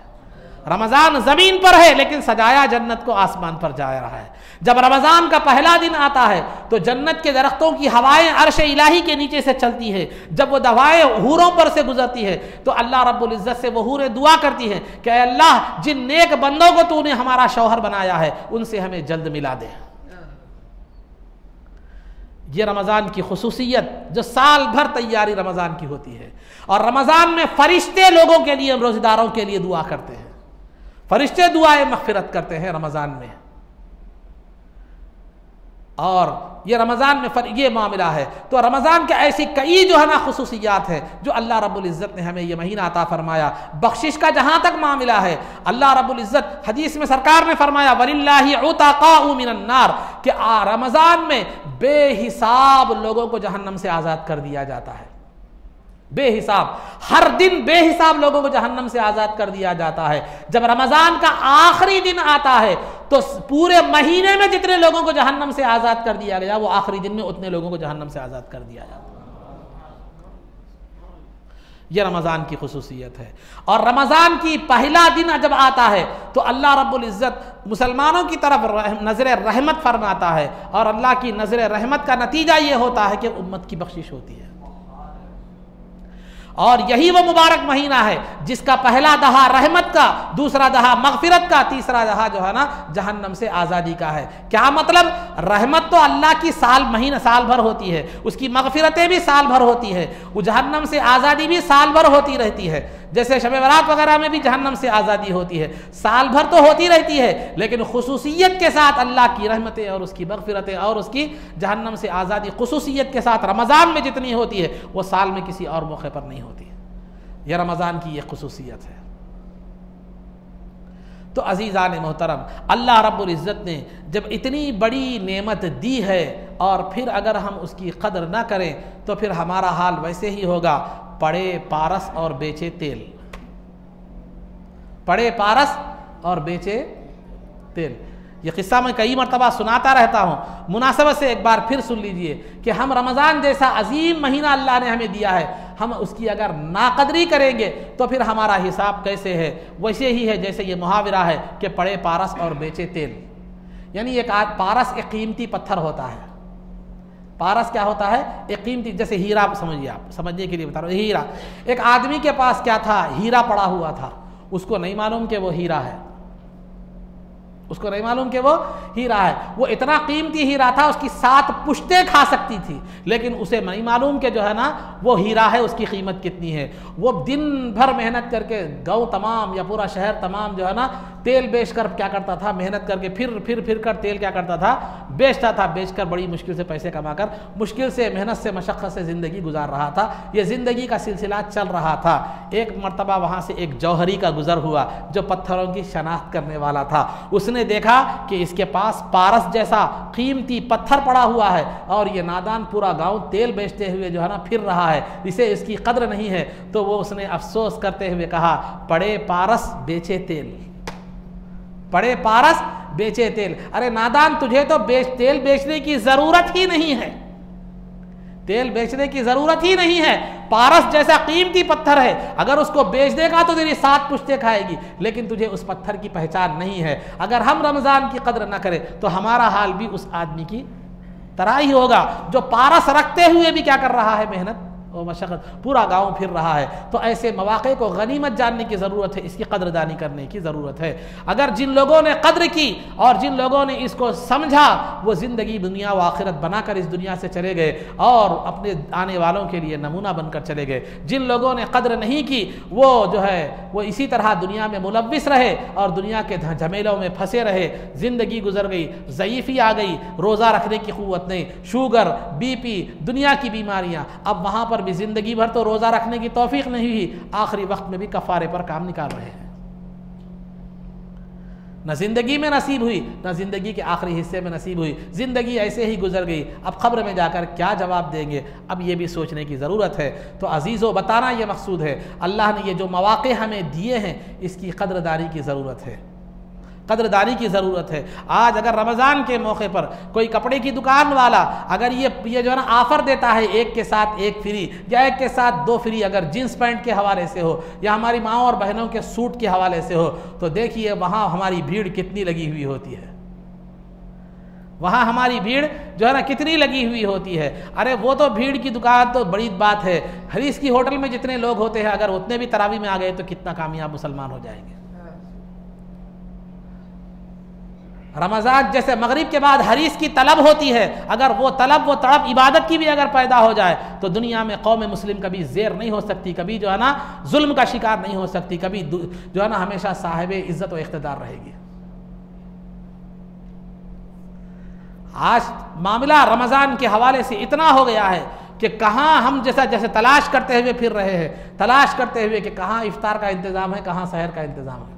रमज़ान ज़मीन पर है लेकिन सजाया जन्नत को आसमान पर जा रहा है। जब रमज़ान का पहला दिन आता है तो जन्नत के दरख्तों की हवाएं अर्श इलाही के नीचे से चलती है। जब वो हवाएं हूरों पर से गुजरती है तो अल्लाह रब्बुल इज़्ज़त से वो हूरें दुआ करती हैं कि अल्लाह जिन नेक बंदों को तूने हमारा शौहर बनाया है उनसे हमें जल्द मिला दे। ये रमज़ान की खुसूसियत जो साल भर तैयारी रमज़ान की होती है। और रमज़ान में फरिश्ते लोगों के लिए, रोज़ेदारों के लिए दुआ करते हैं। फरिश्ते दुआए मग़फ़िरत करते हैं रमज़ान में। और ये रमज़ान में ये मामला है। तो रमज़ान के ऐसी कई जो है ना खुसूसियात है जो अल्लाह रब्बुल इज़्ज़त ने हमें ये महीना अता फरमाया। बख्शिश का जहाँ तक मामला है, अल्लाह रब्बुल इज़्ज़त हदीस में सरकार ने फरमाया वलिल्लाहि उतक़ाउ मिनन नार, कि रमज़ान में बेहिसाब लोगों को जहन्नम से आज़ाद कर दिया जाता है। बेहिसाब, हर दिन बेहिसाब लोगों को जहन्नम से आज़ाद कर दिया जाता है। जब रमज़ान का आखिरी दिन आता है तो पूरे महीने में जितने लोगों को जहन्नम से आज़ाद कर दिया गया वो आखिरी दिन में उतने लोगों को जहन्नम से आज़ाद कर दिया जाता है। यह रमज़ान की खुसूसियत है। और रमज़ान की पहला दिन जब आता है तो अल्लाह रब्बुल इज़्ज़त मुसलमानों की तरफ नज़र रहमत फरमाता है। और अल्लाह की नज़र रहमत का नतीजा ये होता है कि उम्मत की बख्शिश होती है। और यही वो मुबारक महीना है जिसका पहला दहा रहमत का, दूसरा दहा मगफिरत का, तीसरा दहा जो है ना जहन्नम से आज़ादी का है। क्या मतलब? रहमत तो अल्लाह की साल भर होती है, उसकी मगफिरतें भी साल भर होती है, वो जहन्नम से आज़ादी भी साल भर होती रहती है। जैसे शब बरात वगैरह में भी जहन्नम से आज़ादी होती है, साल भर तो होती रहती है, लेकिन खुसूसियत के साथ अल्लाह की रहमतें और उसकी मगफिरतें और उसकी जहन्नम से आज़ादी खुसूसियत के साथ रमज़ान में जितनी होती है वो साल में किसी और मौके पर नहीं होती। यह रमज़ान की यह खुसूसियत है। तो अज़ीज़ान मोहतरम, अल्लाह रब्बुल इज़्ज़त ने जब इतनी बड़ी नेमत दी है और फिर अगर हम उसकी कदर ना करें तो फिर हमारा हाल वैसे ही होगा, पड़े पारस और बेचे तेल। पड़े पारस और बेचे तेल। ये किस्सा मैं कई मरतबा सुनाता रहता हूँ, मुनासबत से एक बार फिर सुन लीजिए कि हम रमज़ान जैसा अजीम महीना अल्लाह ने हमें दिया है, हम उसकी अगर नाकदरी करेंगे तो फिर हमारा हिसाब कैसे है? वैसे ही है जैसे ये मुहावरा है कि पड़े पारस और बेचे तेल। यानी एक पारस एक कीमती पत्थर होता है। पारस क्या होता है? एक कीमती, जैसे हीरा समझिए, आप समझने के लिए बता रहा हूँ। हीरा, एक आदमी के पास क्या था? हीरा पड़ा हुआ था, उसको नहीं मालूम कि वो हीरा है, उसको नहीं मालूम कि वो हीरा है। वो इतना कीमती हीरा था उसकी 7 पुश्तें खा सकती थी, लेकिन उसे नहीं मालूम कि जो है ना वो हीरा है, उसकी कीमत कितनी है। वो दिन भर मेहनत करके गाँव तमाम या पूरा शहर तमाम जो है ना तेल बेचकर क्या करता था, मेहनत करके फिर कर तेल क्या करता था? बेचता था। बेचकर बड़ी मुश्किल से पैसे कमाकर, मुश्किल से, मेहनत से, मशक्क़त से ज़िंदगी गुजार रहा था। ये ज़िंदगी का सिलसिला चल रहा था। एक मरतबा वहाँ से एक जौहरी का गुज़र हुआ जो पत्थरों की शनाख्त करने वाला था। उसने देखा कि इसके पास पारस जैसा कीमती पत्थर पड़ा हुआ है और ये नादान पूरा गांव तेल बेचते हुए जो है ना फिर रहा है, इसे इसकी कद्र नहीं है। तो वो उसने अफसोस करते हुए कहा, पड़े पारस बेचे तेल, पड़े पारस बेचे तेल। अरे नादान, तुझे तो तेल बेचने की ज़रूरत ही नहीं है, तेल बेचने की ज़रूरत ही नहीं है। पारस जैसा कीमती पत्थर है, अगर उसको बेच देगा तो तेरी 7 पुश्तें खाएगी, लेकिन तुझे उस पत्थर की पहचान नहीं है। अगर हम रमज़ान की कद्र न करें तो हमारा हाल भी उस आदमी की तरह ही होगा जो पारस रखते हुए भी क्या कर रहा है? मेहनत और मशक्क़त, पूरा गांव फिर रहा है। तो ऐसे मौक़े को गनीमत जानने की ज़रूरत है, इसकी कद्रदानी करने की ज़रूरत है। अगर जिन लोगों ने कद्र की और जिन लोगों ने इसको समझा, वो ज़िंदगी दुनिया व आखिरत बनाकर इस दुनिया से चले गए और अपने आने वालों के लिए नमूना बनकर चले गए। जिन लोगों ने कद्र नहीं की वो जो है वो इसी तरह दुनिया में मुलव्विस रहे और दुनिया के झमेलों में फंसे रहे। ज़िंदगी गुजर गई, ज़ईफ़ी आ गई, रोज़ा रखने की क़ुव्वत नहीं, शुगर, BP, दुनिया की बीमारियाँ। अब वहाँ पर भी जिंदगी भर तो रोजा रखने की तौफीक नहीं हुई, आखिरी वक्त में भी कफारे पर काम निकाल रहे हैं। न जिंदगी में नसीब हुई, न जिंदगी के आखिरी हिस्से में नसीब हुई, जिंदगी ऐसे ही गुजर गई। अब खब्र में जाकर क्या जवाब देंगे, अब ये भी सोचने की ज़रूरत है। तो अजीज़ों, बताना ये मकसूद है, अल्लाह ने ये जो मौक़े हमें दिए हैं इसकी कद्रदारी की ज़रूरत है। कदरदारी की ज़रूरत है। आज अगर रमज़ान के मौके पर कोई कपड़े की दुकान वाला अगर ये जो है ना ऑफ़र देता है एक के साथ एक फ्री या एक के साथ दो फ्री, अगर जीन्स पैंट के हवाले से हो या हमारी माँओं और बहनों के सूट के हवाले से हो, तो देखिए वहाँ हमारी भीड़ कितनी लगी हुई होती है, वहाँ हमारी भीड़ जो है ना कितनी लगी हुई होती है। अरे वो तो भीड़ की दुकान तो बड़ी बात है, हरीस की होटल में जितने लोग होते हैं अगर उतने भी तरावी में आ गए तो कितना कामयाब मुसलमान हो जाएंगे। रमज़ान जैसे मगरिब के बाद हरीस की तलब होती है, अगर वो तड़प इबादत की भी अगर पैदा हो जाए तो दुनिया में कौम मुस्लिम कभी ज़ेर नहीं हो सकती, कभी जो है ना जुल्म का शिकार नहीं हो सकती, कभी जो है ना हमेशा साहिब इज़्ज़त व इक़्तिदार रहेगी। आज मामला रमज़ान के हवाले से इतना हो गया है कि कहाँ हम जैसे तलाश करते हुए फिर रहे हैं, तलाश करते हुए कि कहाँ इफ्तार का इंतज़ाम है, कहाँ सहर का इंतज़ाम है,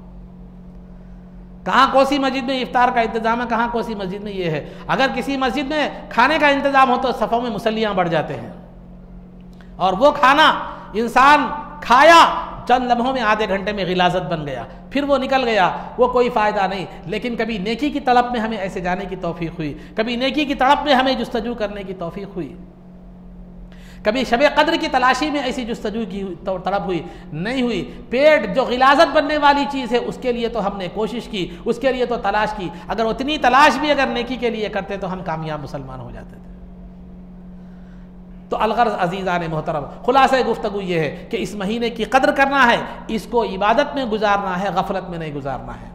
कहाँ कौन सी मस्जिद में इफ्तार का इंतज़ाम है, कहाँ कौन सी मस्जिद में ये है। अगर किसी मस्जिद में खाने का इंतज़ाम हो तो सफ़ों में मुसल्लियाँ बढ़ जाते हैं, और वो खाना इंसान खाया चंद लम्हों में आधे घंटे में गिलाज़त बन गया, फिर वो निकल गया, वो कोई फ़ायदा नहीं। लेकिन कभी नेकी की तड़प में हमें ऐसे जाने की तौफीक हुई, कभी नेकी की तड़प में हमें जुस्तजू करने की तौफीक हुई, कभी शब कद्र की तलाशी में ऐसी जुस्तजू की तड़प हुई नहीं हुई। पेट जो गिलाज़त बनने वाली चीज़ है उसके लिए तो हमने कोशिश की, उसके लिए तो तलाश की, अगर उतनी तलाश भी अगर नेकी के लिए करते तो हम कामयाब मुसलमान हो जाते थे। तो अलगर्ज़ अज़ीज़ान मोहतरम, खुलासा गुफ्तगू ये है कि इस महीने की कद्र करना है, इसको इबादत में गुजारना है, गफलत में नहीं गुजारना है।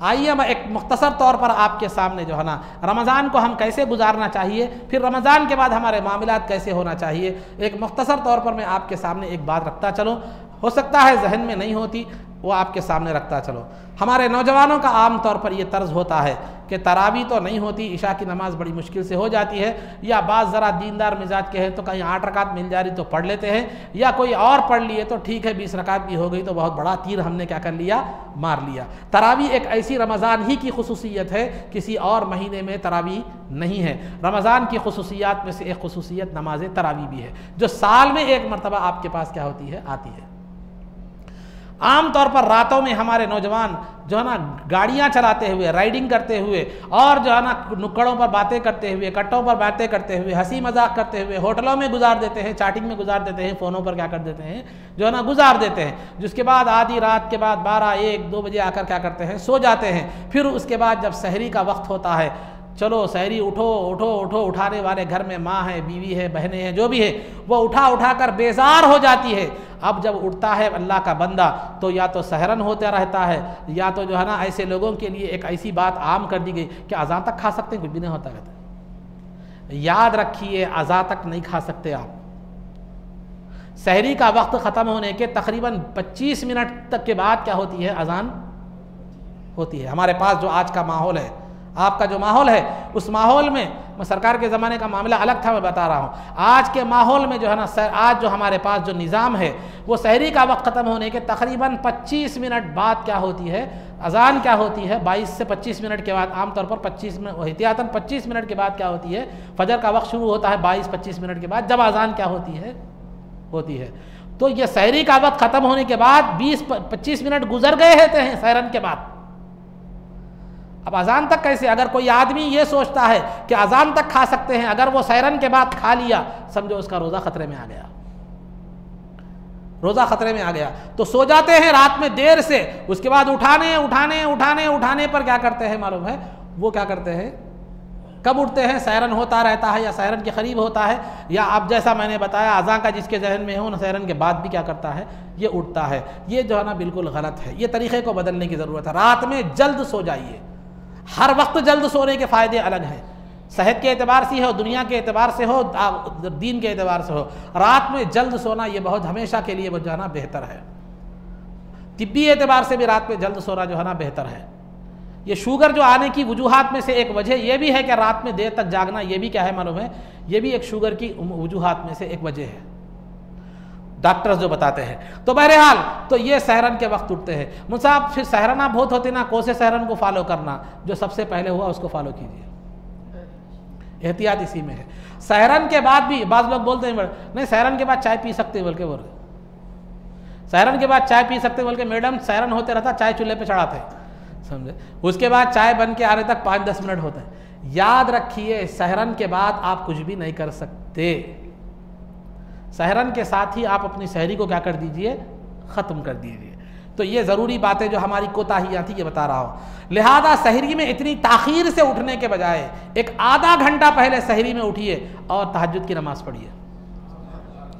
आइए मैं एक मुख्तसर तौर पर आपके सामने जो है ना रमज़ान को हम कैसे गुजारना चाहिए, फिर रमज़ान के बाद हमारे मामलात कैसे होना चाहिए, एक मुख्तसर तौर पर मैं आपके सामने एक बात रखता चलूँ, हो सकता है जहन में नहीं होती, वो आपके सामने रखता चलो। हमारे नौजवानों का आम तौर पर यह तर्ज होता है कि तरावी तो नहीं होती, इशा की नमाज़ बड़ी मुश्किल से हो जाती है, या बाज़ ज़रा दीनदार मिजाज के हैं तो कहीं 8 रकात मिल जा रही तो पढ़ लेते हैं, या कोई और पढ़ लिए तो ठीक है 20 रकात भी हो गई तो बहुत बड़ा तीर हमने क्या कर लिया, मार लिया। तरावी एक ऐसी रमज़ान ही की खुसूसियत है, किसी और महीने में तरावी नहीं है। रमज़ान की खुसूसियात में से एक खुसूसियत नमाज तरावी भी है, जो साल में एक मरतबा आपके पास क्या होती है, आती है। आम तौर पर रातों में हमारे नौजवान जो है ना गाड़ियाँ चलाते हुए, राइडिंग करते हुए, और जो है ना नुक्कड़ों पर बातें करते हुए, कट्टों पर बातें करते हुए, हंसी मजाक करते हुए होटलों में गुजार देते हैं, चैटिंग में गुजार देते हैं, फ़ोनों पर क्या कर देते हैं, जो है ना गुजार देते हैं। जिसके बाद आधी रात के बाद 12, 1, 2 बजे आकर क्या करते हैं, सो जाते हैं। फिर उसके बाद जब सहरी का वक्त होता है, चलो सहरी उठो उठो उठो, उठाने वाले घर में माँ है, बीवी है, बहनें हैं, जो भी है, वो उठा कर बेजार हो जाती है। अब जब उठता है अल्लाह का बंदा तो या तो सहरन होता रहता है, या तो जो है ना ऐसे लोगों के लिए एक ऐसी बात आम कर दी गई कि अज़ान तक खा सकते हैं, कुछ भी नहीं होता कहते। याद रखिए अज़ान तक नहीं खा सकते आप। सहरी का वक्त ख़त्म होने के तकरीबन 25 मिनट तक के बाद क्या होती है, अज़ान होती है। हमारे पास जो आज का माहौल है, आपका जो माहौल है, उस माहौल में, मैं सरकार के ज़माने का मामला अलग था, मैं बता रहा हूँ, आज के माहौल में जो है ना आज जो हमारे पास जो निज़ाम है, वो सहरी का वक्त ख़त्म होने के तकरीबन 25 मिनट बाद क्या होती है, अज़ान क्या होती है। 22 से 25 मिनट के बाद, आमतौर पर 25 मिनट, एहतियातन 25 मिनट के बाद क्या होती है, फजर का वक्त शुरू होता है 22-25 मिनट के बाद, जब अज़ान क्या होती है। तो ये सहरी का वक्त ख़त्म होने के बाद 20-25 मिनट गुजर गए होते हैं सहरन के बाद। अब अज़ान तक कैसे, अगर कोई आदमी ये सोचता है कि अज़ान तक खा सकते हैं, अगर वो सहरन के बाद खा लिया, समझो उसका रोज़ा ख़तरे में आ गया, रोज़ा ख़तरे में आ गया। तो सो जाते हैं रात में देर से, उसके बाद उठाने पर क्या करते हैं मालूम है, वो क्या करते हैं, कब उठते हैं, सहरन होता रहता है या सहरन के करीब होता है, या अब जैसा मैंने बताया अज़ान का जिसके जहन में हो ना, सहरन के बाद भी क्या करता है, ये उठता है। ये जो है ना बिल्कुल गलत है, ये तरीक़े को बदलने की ज़रूरत है। रात में जल्द सो जाइए, हर वक्त जल्द सोने के फ़ायदे अलग हैं, सेहत के एतबार से हो, दुनिया के एतबार से हो, दीन के एतबार से हो। रात में जल्द सोना ये बहुत हमेशा के लिए वो जो है ना बेहतर है। तिब्बी एतबार से भी रात में जल्द सोना जो है ना बेहतर है। ये शुगर जो आने की वजूहात में से एक वजह ये भी है कि रात में देर तक जागना, ये भी क्या है मालूम है, ये भी एक शुगर की वजूहात में से एक वजह है, डॉक्टर्स जो बताते हैं। तो बहरहाल तो ये सहरन के वक्त उठते हैं। मुसाब फिर सहरना बहुत होते ना, कौन से सहरन को फॉलो करना, जो सबसे पहले हुआ उसको फॉलो कीजिए, एहतियात इसी में है। सहरन के बाद भी बाज़ लोग बोलते हैं नहीं सहरन के बाद चाय पी सकते हैं, बल्कि बोल सहरन के बाद चाय पी सकते, बल्कि मैडम सहरन होते रहता चाय चूल्हे पे चढ़ाते, समझे। उसके बाद चाय बन के आने तक 5-10 मिनट होता है। याद रखिए सहरन के बाद आप कुछ भी नहीं कर सकते। सहरन के साथ ही आप अपनी सहरी को क्या कर दीजिए, ख़त्म कर दीजिए। तो ये ज़रूरी बातें जो हमारी कोताहियाँ थी ये बता रहा हूँ। लिहाजा सहरी में इतनी ताख़ीर से उठने के बजाय एक आधा घंटा पहले सहरी में उठिए और तहज्जुद की नमाज़ पढ़िए।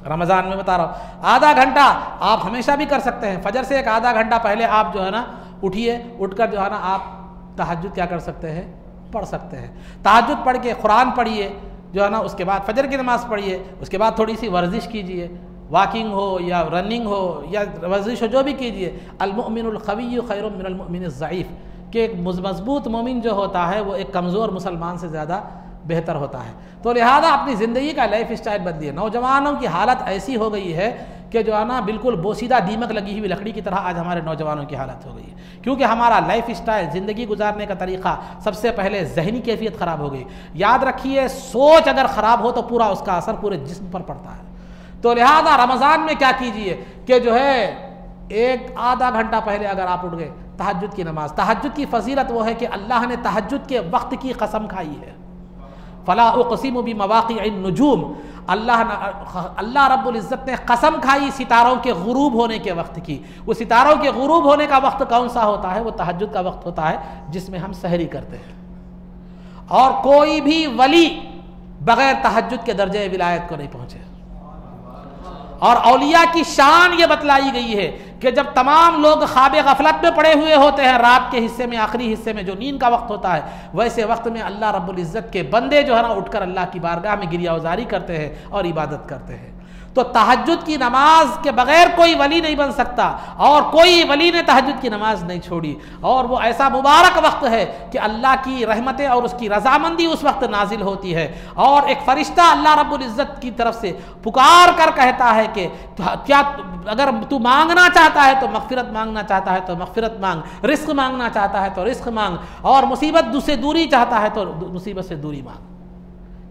रमज़ान में बता रहा हूँ, आधा घंटा आप हमेशा भी कर सकते हैं। फजर से एक आधा घंटा पहले आप जो है ना उठिए, उठकर जो है ना आप तहज्जुद क्या कर सकते हैं, पढ़ सकते हैं। तहज्जुद पढ़ के कुरान पढ़िए जो है ना, उसके बाद फजर की नमाज़ पढ़िए, उसके बाद थोड़ी सी वर्जिश कीजिए, वॉकिंग हो या रनिंग हो या वर्जिश हो, जो भी कीजिए। अल-मुमिनुल क़विय्यु खैरुम मिनल मुमिनिज़ ज़ईफ़, कि एक मज़बूत मोमिन जो होता है वो एक कमज़ोर मुसलमान से ज़्यादा बेहतर होता है। तो लिहाजा अपनी ज़िंदगी का लाइफ स्टाइल बदलिए। नौजवानों की हालत ऐसी हो गई है कि जो है ना बिल्कुल बोसीदा दीमक लगी हुई लकड़ी की तरह आज हमारे नौजवानों की हालत हो गई है, क्योंकि हमारा लाइफ स्टाइल, ज़िंदगी गुजारने का तरीक़ा सबसे पहले जहनी कैफियत ख़राब हो गई। याद रखिए सोच अगर ख़राब हो तो पूरा उसका असर पूरे जिस्म पर पड़ता है। तो लिहाजा रमज़ान में क्या कीजिए कि जो है एक आधा घंटा पहले अगर आप उठ गए, तहज्जुद की नमाज़। तहज्जुद की फजीलत वो है कि अल्लाह ने तहज्जुद के वक्त की कसम खाई है। फ़ला उक़सिमु बिमवाक़िअन नुजूम, अल्लाह रब्बुल इज़्ज़त ने कसम खाई सितारों के गुरूब होने के वक्त की। वो सितारों के गुरूब होने का वक्त कौन सा होता है, वो तहज्जुद का वक्त होता है जिसमें हम सहरी करते हैं। और कोई भी वली बग़ैर तहज्जुद के दर्जे विलायत को नहीं पहुँचे। और औलिया की शान ये बतलाई गई है कि जब तमाम लोग ख्वाब गफलत में पड़े हुए होते हैं, रात के हिस्से में, आखिरी हिस्से में जो नींद का वक्त होता है, वैसे वक्त में अल्लाह रब्बुल इज़्ज़त के बंदे जो है ना उठकर अल्लाह की बारगाह में गिरियावजारी करते हैं और इबादत करते हैं। तो तहज्जुद की नमाज के बगैर कोई वली नहीं बन सकता, और कोई वली ने तहज्जुद की नमाज नहीं छोड़ी। और वो ऐसा मुबारक वक्त है कि अल्लाह की रहमतें और उसकी रजामंदी उस वक्त नाजिल होती है, और एक फरिश्ता अल्लाह रब्बुल इज़्ज़त की तरफ से पुकार कर कहता है कि क्या अगर तू मांगना चाहता है तो मग़फ़िरत, मांगना चाहता है तो मग़फ़िरत मांग, रिस्क मांगना चाहता है तो रिस्क मांग, और मुसीबत से दूरी चाहता है तो मुसीबत से दूरी मांग।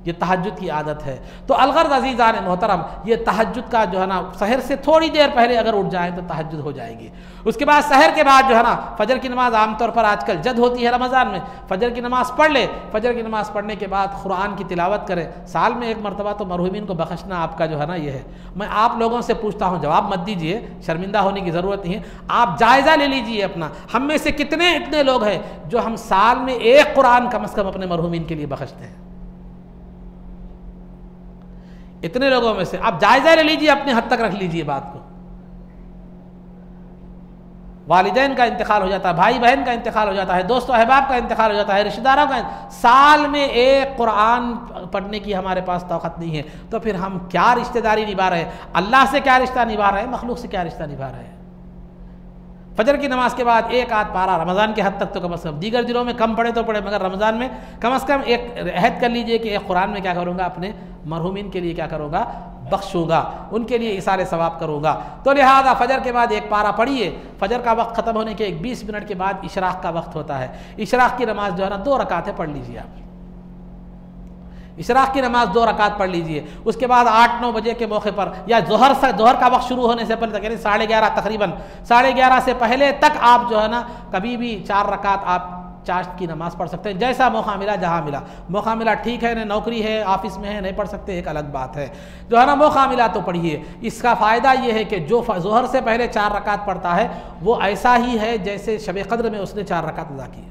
ये तहज्जुद की आदत है। तो अलगर्ज़ अज़ीज़ान मोहतरम, ये तहज्जुद का जो है ना सहर से थोड़ी देर पहले अगर उठ जाएँ तो तहज्जुद हो जाएगी। उसके बाद सहर के बाद जो है ना फजर की नमाज़ आमतौर पर आजकल जद होती है रमज़ान में, फजर की नमाज़ पढ़ ले। फजर की नमाज़ पढ़ने के बाद कुरान की तिलावत करे। साल में एक मरतबा तो मरहूमीन को बख्शना आपका जो है ना ये है। मैं आप लोगों से पूछता हूँ, जवाब मत दीजिए, शर्मिंदा होने की ज़रूरत नहीं है। आप जायज़ा ले लीजिए अपना, हम में से कितने इतने लोग हैं जो हम साल में एक कुरान कम से कम अपने मरहूमीन के लिए बख्शते हैं। इतने लोगों में से आप जायजा ले लीजिए, अपने हद तक रख लीजिए बात को। वालिदैन का इंतकाल हो जाता है, भाई बहन का इंतकाल हो जाता है, दोस्तों अहबाब का इंतकाल हो जाता है, रिश्तेदारों का, साल में एक कुरान पढ़ने की हमारे पास तौक़त नहीं है, तो फिर हम क्या रिश्तेदारी निभा रहे हैं? अल्लाह से क्या रिश्ता निभा रहे हैं? मखलूक से क्या रिश्ता निभा रहे हैं? फजर की नमाज के बाद एक आध पारा रमज़ान के हद तक तो कम अज़ कम, दीगर दिनों में कम पढ़े तो पढ़े, मगर रमज़ान में कम अज़ कम एक अहद कर लीजिए कि एक कुरान में क्या करूँगा, अपने मरहूमीन के लिए क्या करूँगा, बख्शूँगा, उनके लिए इसारे सवाब करूँगा। तो लिहाजा फजर के बाद एक पारा पढ़िए। फजर का वक्त ख़त्म होने के एक 20 मिनट के बाद इशराक़ का वक्त होता है। इशराक़ की नमाज जो है ना 2 रकातें पढ़ लीजिए आप। इशराक़ की नमाज 2 रकात पढ़ लीजिए। उसके बाद 8-9 बजे के मौके पर या जोहर का वक्त शुरू होने से पहले तक, यानी 11:30 तकरीबन 11:30 से पहले तक आप जो है ना कभी भी 4 रकात आप चाश्त की नमाज़ पढ़ सकते हैं। जैसा मौका मिला, जहाँ मिला, मौका मिला ठीक है, नौकरी है, ऑफिस में है, नहीं पढ़ सकते एक अलग बात है, जो है ना मौका मिला तो पढ़िए। इसका फ़ायदा ये है कि जो जोहर से पहले 4 रकात पढ़ता है वो ऐसा ही है जैसे शब क़द्र में उसने 4 रकात अदा की।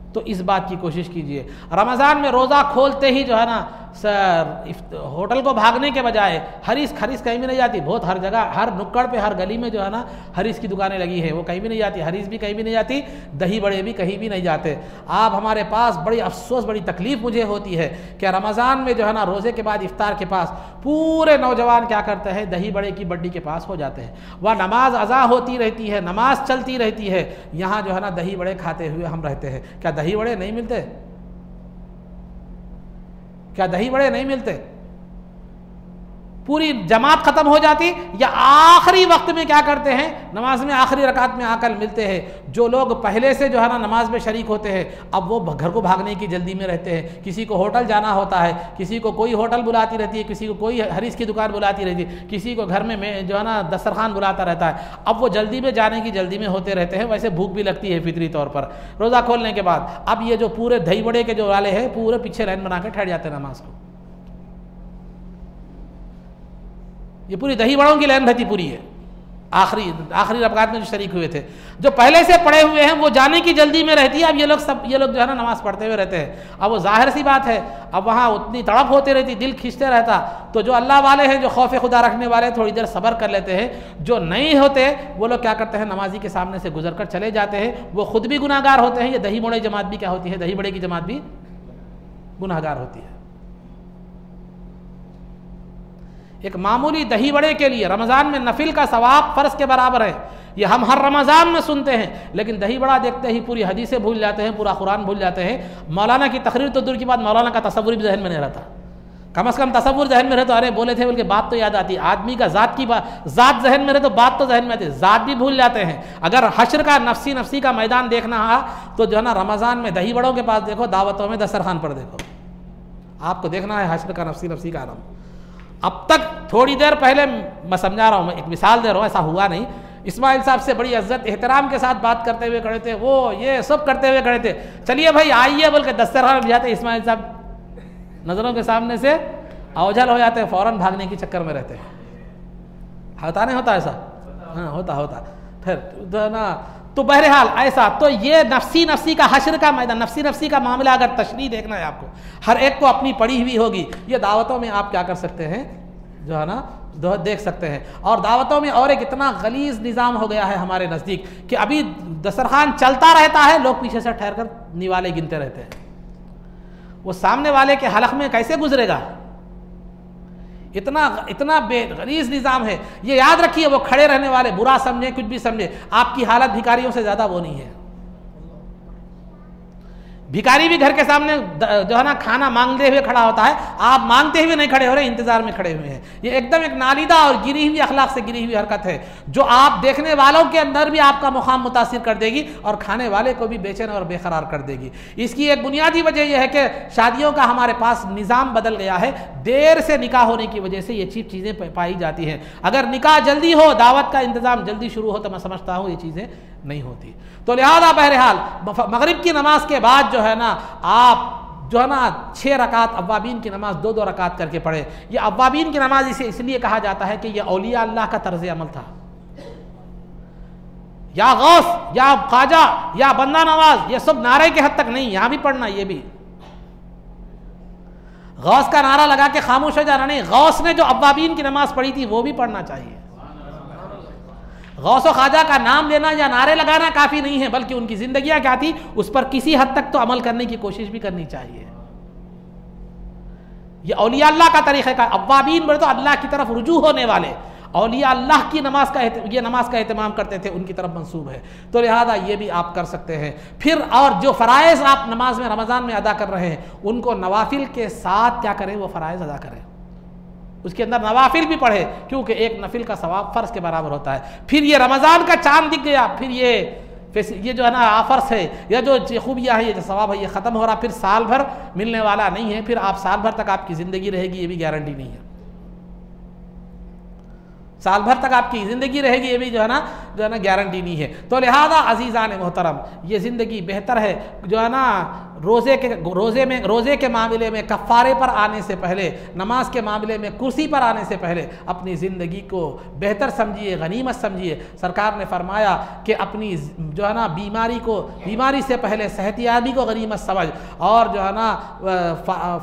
तो इस बात की कोशिश कीजिए। रमज़ान में रोज़ा खोलते ही जो है ना होटल को भागने के बजाय हरीस कहीं भी नहीं जाती। बहुत हर जगह, हर नुक्कड़ पे, हर गली में जो है ना हरीस की दुकानें लगी है, वो कहीं भी नहीं जाती। हरीस भी कहीं भी नहीं जाती, दही बड़े भी कहीं भी नहीं जाते। आप हमारे पास बड़ी अफसोस, बड़ी तकलीफ़ मुझे होती है कि रमज़ान में जो है ना रोज़े के बाद इफ्तार के पास पूरे नौजवान क्या करते हैं, दही बड़े की बड्डी के पास हो जाते हैं। वह नमाज अज़ा होती रहती है, नमाज चलती रहती है, यहाँ जो है ना दही बड़े खाते हुए हम रहते हैं। क्या दही बड़े नहीं मिलते? क्या दही बड़े नहीं मिलते? पूरी जमात ख़त्म हो जाती, या आखिरी वक्त में क्या करते हैं, नमाज में आखिरी रकात में आकर मिलते हैं। जो लोग पहले से जो है ना नमाज में शरीक होते हैं, अब वो घर को भागने की जल्दी में रहते हैं। किसी को होटल जाना होता है, किसी को कोई होटल बुलाती रहती है, किसी को कोई हरीस की दुकान बुलाती रहती है, किसी को घर में जो है ना दस्तरखान बुलाता रहता है। अब वो जल्दी में जाने की जल्दी में होते रहते हैं। वैसे भूख भी लगती है फितरी तौर पर रोज़ा खोलने के बाद। अब ये जो पूरे दही बड़े के जो वाले हैं, पूरे पीछे लाइन बना के ठहर जाते हैं नमाज को। ये पूरी दही बड़ों की लाइन रहती पूरी है। आखिरी रकात में जो शरीक हुए थे, जो पहले से पढ़े हुए हैं, वो जाने की जल्दी में रहती है। अब ये लोग जो है ना नमाज पढ़ते हुए रहते हैं। अब वो जाहिर सी बात है, अब वहाँ उतनी तड़प होती रहती, दिल खींचते रहता। तो जो अल्लाह वाले हैं, जो खौफ खुदा रखने वाले, थोड़ी देर सब्र कर लेते हैं। जो नहीं होते वो लोग क्या करते हैं, नमाजी के सामने से गुजर कर चले जाते हैं। वो खुद भी गुनाहगार होते हैं। ये दही बड़े जमात भी क्या होती है, दही बड़े की जमात भी गुनाहगार होती है। एक मामूली दही बड़े के लिए रमज़ान में नफिल का सवाब फ़र्ज के बराबर है। ये हम हर रमज़ान में सुनते हैं, लेकिन दही बड़ा देखते ही पूरी हदीसें भूल जाते हैं, पूरा कुरान भूल जाते हैं। मौलाना की तकरीर तो दूर की बात, मौलाना का तसव्वुर भी जहन में नहीं रहता। कम से कम तसव्वुर जहन में रहे तो अरे बोले थे बोल के बात तो याद आती। आदमी का ज़ात जहन में रहे तो बात तो जहन में आती, ज़ात भी भूल जाते हैं। अगर हश्र का नफसी का मैदान देखना है तो जो है ना रमज़ान में दही बड़ों के पास देखो, दावतों में दस्तरखान पर देखो, आपको देखना है हश्र का नफसी का आलम। अब तक थोड़ी देर पहले मैं समझा रहा हूँ, मैं एक मिसाल दे रहा हूँ, ऐसा हुआ नहीं। इस्माइल साहब से बड़ी इज्जत एहतराम के साथ बात करते हुए खड़े थे, वो ये सब करते हुए खड़े थे। चलिए भाई आइए बोल के दस्तरखान में जाते, इस्माइल साहब नज़रों के सामने से अवझल हो जाते हैं, फ़ौरन भागने के चक्कर में रहते हैं। होता नहीं होता ऐसा? हाँ होता। फिर ना तो बहरहाल ऐसा, तो ये नफसी का हश्र का मैदान, नफसी का मामला अगर तशरीह देखना है आपको, हर एक को अपनी पड़ी हुई होगी। ये दावतों में आप क्या कर सकते हैं, जो है ना देख सकते हैं। और दावतों में और एक इतना गलीज निज़ाम हो गया है हमारे नज़दीक कि अभी दस्तरखान चलता रहता है, लोग पीछे से ठहर कर निवाले गिनते रहते हैं। वो सामने वाले के हलक में कैसे गुजरेगा, इतना बेगलीज निज़ाम है। ये याद रखिए, वो खड़े रहने वाले बुरा समझे कुछ भी समझे, आपकी हालत भिखारियों से ज़्यादा वो नहीं है। भिखारी भी घर के सामने जो है ना खाना मांगते हुए खड़ा होता है, आप मांगते हुए नहीं खड़े हो रहे, इंतजार में खड़े हुए हैं। ये एकदम एक नालीदा और गिरी हुई अखलाक से गिरी हुई हरकत है, जो आप देखने वालों के अंदर भी आपका मुकाम मुतासिर कर देगी और खाने वाले को भी बेचैन और बेकरार कर देगी। इसकी एक बुनियादी वजह यह है कि शादियों का हमारे पास निज़ाम बदल गया है। देर से निकाह होने की वजह से ये चीज़ें पाई जाती हैं। अगर निकाह जल्दी हो, दावत का इंतज़ाम जल्दी शुरू हो, तो मैं समझता हूँ ये चीज़ें नहीं होती। तो लिहाजा बहरहाल मगरिब की नमाज के बाद जो है ना आप जो है ना 6 रकात अव्वाबीन की नमाज 2-2 रकात करके पढ़े। ये अव्वाबीन की नमाज इसे इसलिए कहा जाता है कि यह औलिया अल्लाह का तर्ज अमल था। या गौस या ख्वाजा या बंदा नवाज, ये सब नारे के हद तक नहीं, यहां भी पढ़ना। ये भी गौस का नारा लगा के खामोश हो जाना नहीं, गौस ने जो अव्वाबीन की नमाज पढ़ी थी वो भी पढ़ना चाहिए। गौस और ख्वाजा का नाम लेना या नारे लगाना काफ़ी नहीं है, बल्कि उनकी ज़िंदगियाँ क्या थी उस पर किसी हद तक तो अमल करने की कोशिश भी करनी चाहिए। ये औलिया अल्लाह का तरीक़ा का, अव्वाबीन बोले तो अल्लाह की तरफ रुजू होने वाले, औलिया अल्लाह की नमाज का एहतमाम करते थे, उनकी तरफ मंसूब है। तो लिहाजा ये भी आप कर सकते हैं। फिर और जो फ़राइज़ आप नमाज में रमज़ान में अदा कर रहे हैं, उनको नवाफिल के साथ क्या करें, वो फ़राइज़ अदा करें। उसके अंदर नवाफिल भी पढ़े, क्योंकि एक नफिल का सवाब फ़र्ज के बराबर होता है। फिर ये रमज़ान का चांद दिख गया, फिर ये जो है ना आफर्स है, या जो खूबियाँ है, ये जो सवाब है, ये ख़त्म हो रहा, फिर साल भर मिलने वाला नहीं है। फिर आप साल भर तक आपकी ज़िंदगी रहेगी, ये भी गारंटी नहीं है। साल भर तक आपकी ज़िंदगी रहेगी, ये भी जो है ना गारंटी नहीं है। तो लिहाजा अज़ीज़ान मोहतरम, ये ज़िंदगी बेहतर है जो है ना रोज़े के मामले में कफ़ारे पर आने से पहले, नमाज के मामले में कुर्सी पर आने से पहले अपनी ज़िंदगी को बेहतर समझिए, गनीमत समझिए। सरकार ने फरमाया कि अपनी जो है ना बीमारी से पहले सेहतयाबी को गनीमत समझ, और जो है ना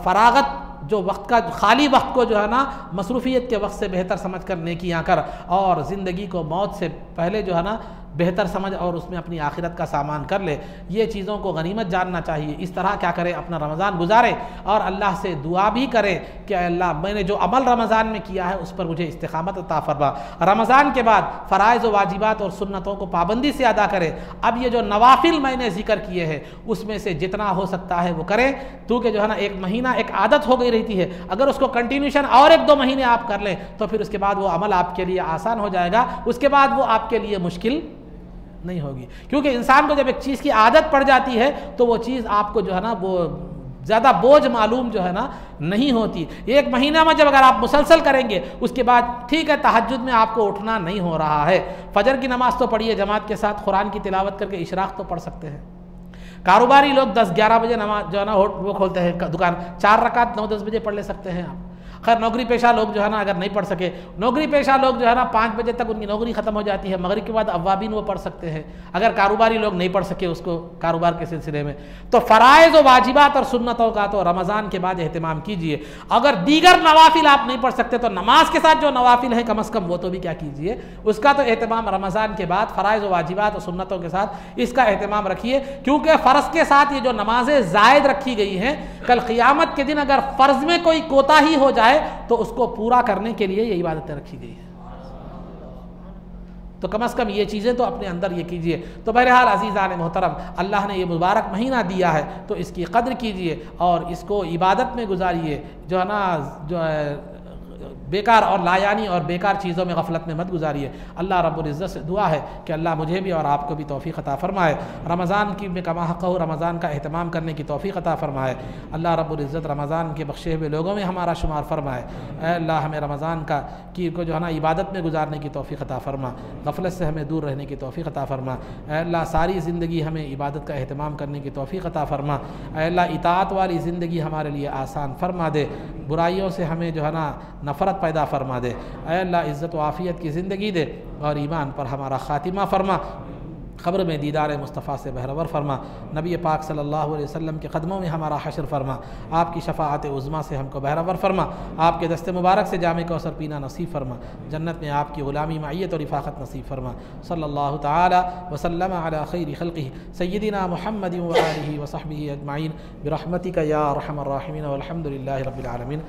फरागत जो वक्त का खाली वक्त को जो है ना मसरूफ़ियत के वक्त से बेहतर समझ कर नेकियां कर, और ज़िंदगी को मौत से पहले जो है ना बेहतर समझ और उसमें अपनी आखिरत का सामान कर ले। ये चीज़ों को गनीमत जानना चाहिए। इस तरह क्या करे, अपना रमज़ान गुजारे और अल्लाह से दुआ भी करे कि अल्लाह मैंने जो अमल रमज़ान में किया है उस पर मुझे इस्तिक़ामत अता फरमा। रमज़ान के बाद फ़राइज़ व वाजिबात और सुन्नतों को पाबंदी से अदा करे। अब ये जो नवाफिल मैंने जिक्र किए हैं उसमें से जितना हो सकता है वो करें, क्योंकि जो है ना एक महीना एक आदत हो गई रहती है, अगर उसको कंटिन्यूशन और 1-2 महीने आप कर लें तो फिर उसके बाद वो अमल आपके लिए आसान हो जाएगा, उसके बाद वो आपके लिए मुश्किल नहीं होगी। क्योंकि इंसान को जब एक चीज़ की आदत पड़ जाती है तो वो चीज़ आपको जो है ना वो ज़्यादा बोझ मालूम जो है ना नहीं होती। 1 महीना में जब अगर आप मुसलसल करेंगे उसके बाद ठीक है तहज्जुद में आपको उठना नहीं हो रहा है, फजर की नमाज़ तो पढ़िए जमात के साथ, कुरान की तिलावत करके इशराक तो पढ़ सकते हैं। कारोबारी लोग 10-11 बजे नमाज जो है ना वो खोलते हैं दुकान, 4 रकात 9-10 बजे पढ़ ले सकते हैं आप। खैर नौकरी पेशा लोग जो है ना अगर नहीं पढ़ सके, नौकरी पेशा लोग जो है ना 5 बजे तक उनकी नौकरी ख़त्म हो जाती है, मगरिब के बाद अव्वाबीन वो पढ़ सकते हैं। अगर कारोबारी लोग नहीं पढ़ सके उसको कारोबार के सिलसिले में, तो फ़राइज़ व वाजिबात और सुन्नतों का तो रमज़ान के बाद एहतमाम कीजिए। अगर दीगर नवाफिल आप नहीं पढ़ सकते तो नमाज के साथ जो नवाफिल हैं कम अज़ कम वो तो भी क्या कीजिए, उसका तो एहतमाम रमज़ान के बाद फ़राइज़ व वाजिबात और सुन्नतों के साथ इसका एहतमाम रखिए। क्योंकि फ़र्ज़ के साथ ये जो नमाज़ें ज़ायद रखी गई हैं, कल क़ियामत के दिन अगर फ़र्ज़ में कोई कोताही हो जाए तो उसको पूरा करने के लिए ये इबादतें रखी गई है। तो कम से कम ये चीज़ें तो अपने अंदर ये कीजिए। तो बहरहाल अज़ीज़ान मोहतरम, अल्लाह ने ये मुबारक महीना दिया है तो इसकी कद्र कीजिए और इसको इबादत में गुजारिए, जो है ना जो है बेकार और लायानी और बेकार चीज़ों में गफलत में मत गुजारिए। अल्लाह रब्बुल इज़्ज़त से दुआ है कि अल्लाह मुझे भी और आपको भी तौफ़ीक़ अता फ़रमाए, रमज़ान की में कमा हक़ हो रमज़ान का एहतमाम करने की तौफ़ीक़ अता फ़रमाए। अल्लाह रब्बुल इज़्ज़त रमज़ान के बख्शे हुए लोगों में हमारा शुमार फ़रमाए। ऐ अल्लाह हमें रमज़ान का की को जो है ना इबादत में गुजारने की तौफ़ीक़ अता फ़रमा, गफलत से हमें दूर रहने की तौफ़ीक़ अता फ़रमा। ऐ अल्लाह सारी ज़िंदगी हमें इबादत का एहतमाम करने की तौफ़ीक़ अता फ़रमा। ऐ अल्लाह इताअत वाली ज़िंदगी हमारे लिए आसान फ़रमा दे, बुराइयों से हमें जो है ना नफ़रत पैदा फ़रमा दे। ऐ अल्लाह इज़्ज़त व आफ़ियत की ज़िंदगी दे और ईमान पर हमारा ख़ातिमा फ़रमा, क़ब्र में दीदार मुस्तफ़ा से बहरवर फ़रमा, नबी पाक सल्लल्लाहु अलैहि वसल्लम के क़दमों में हमारा हश्र फ़रमा, आपकी शफ़ाअत उज़्मा से हमको बहरवर फ़रमा, आपके दस्ते मुबारक से जामे कौसर पीना नसीब फ़रमा, जन्नत में आपकी ग़ुलामी मइयत और रिफ़ाक़त नसीब फ़रमा। सल्लल्लाहु तआला वसल्लम अला खैरि ख़ल्क़िही सय्यिदिना मुहम्मदिन व आलिहि व सहबिही अजमईन बिरहमतिका या अरहमर राहिमीन वल्हम्दुलिल्लाहि रब्बिल आलमीन।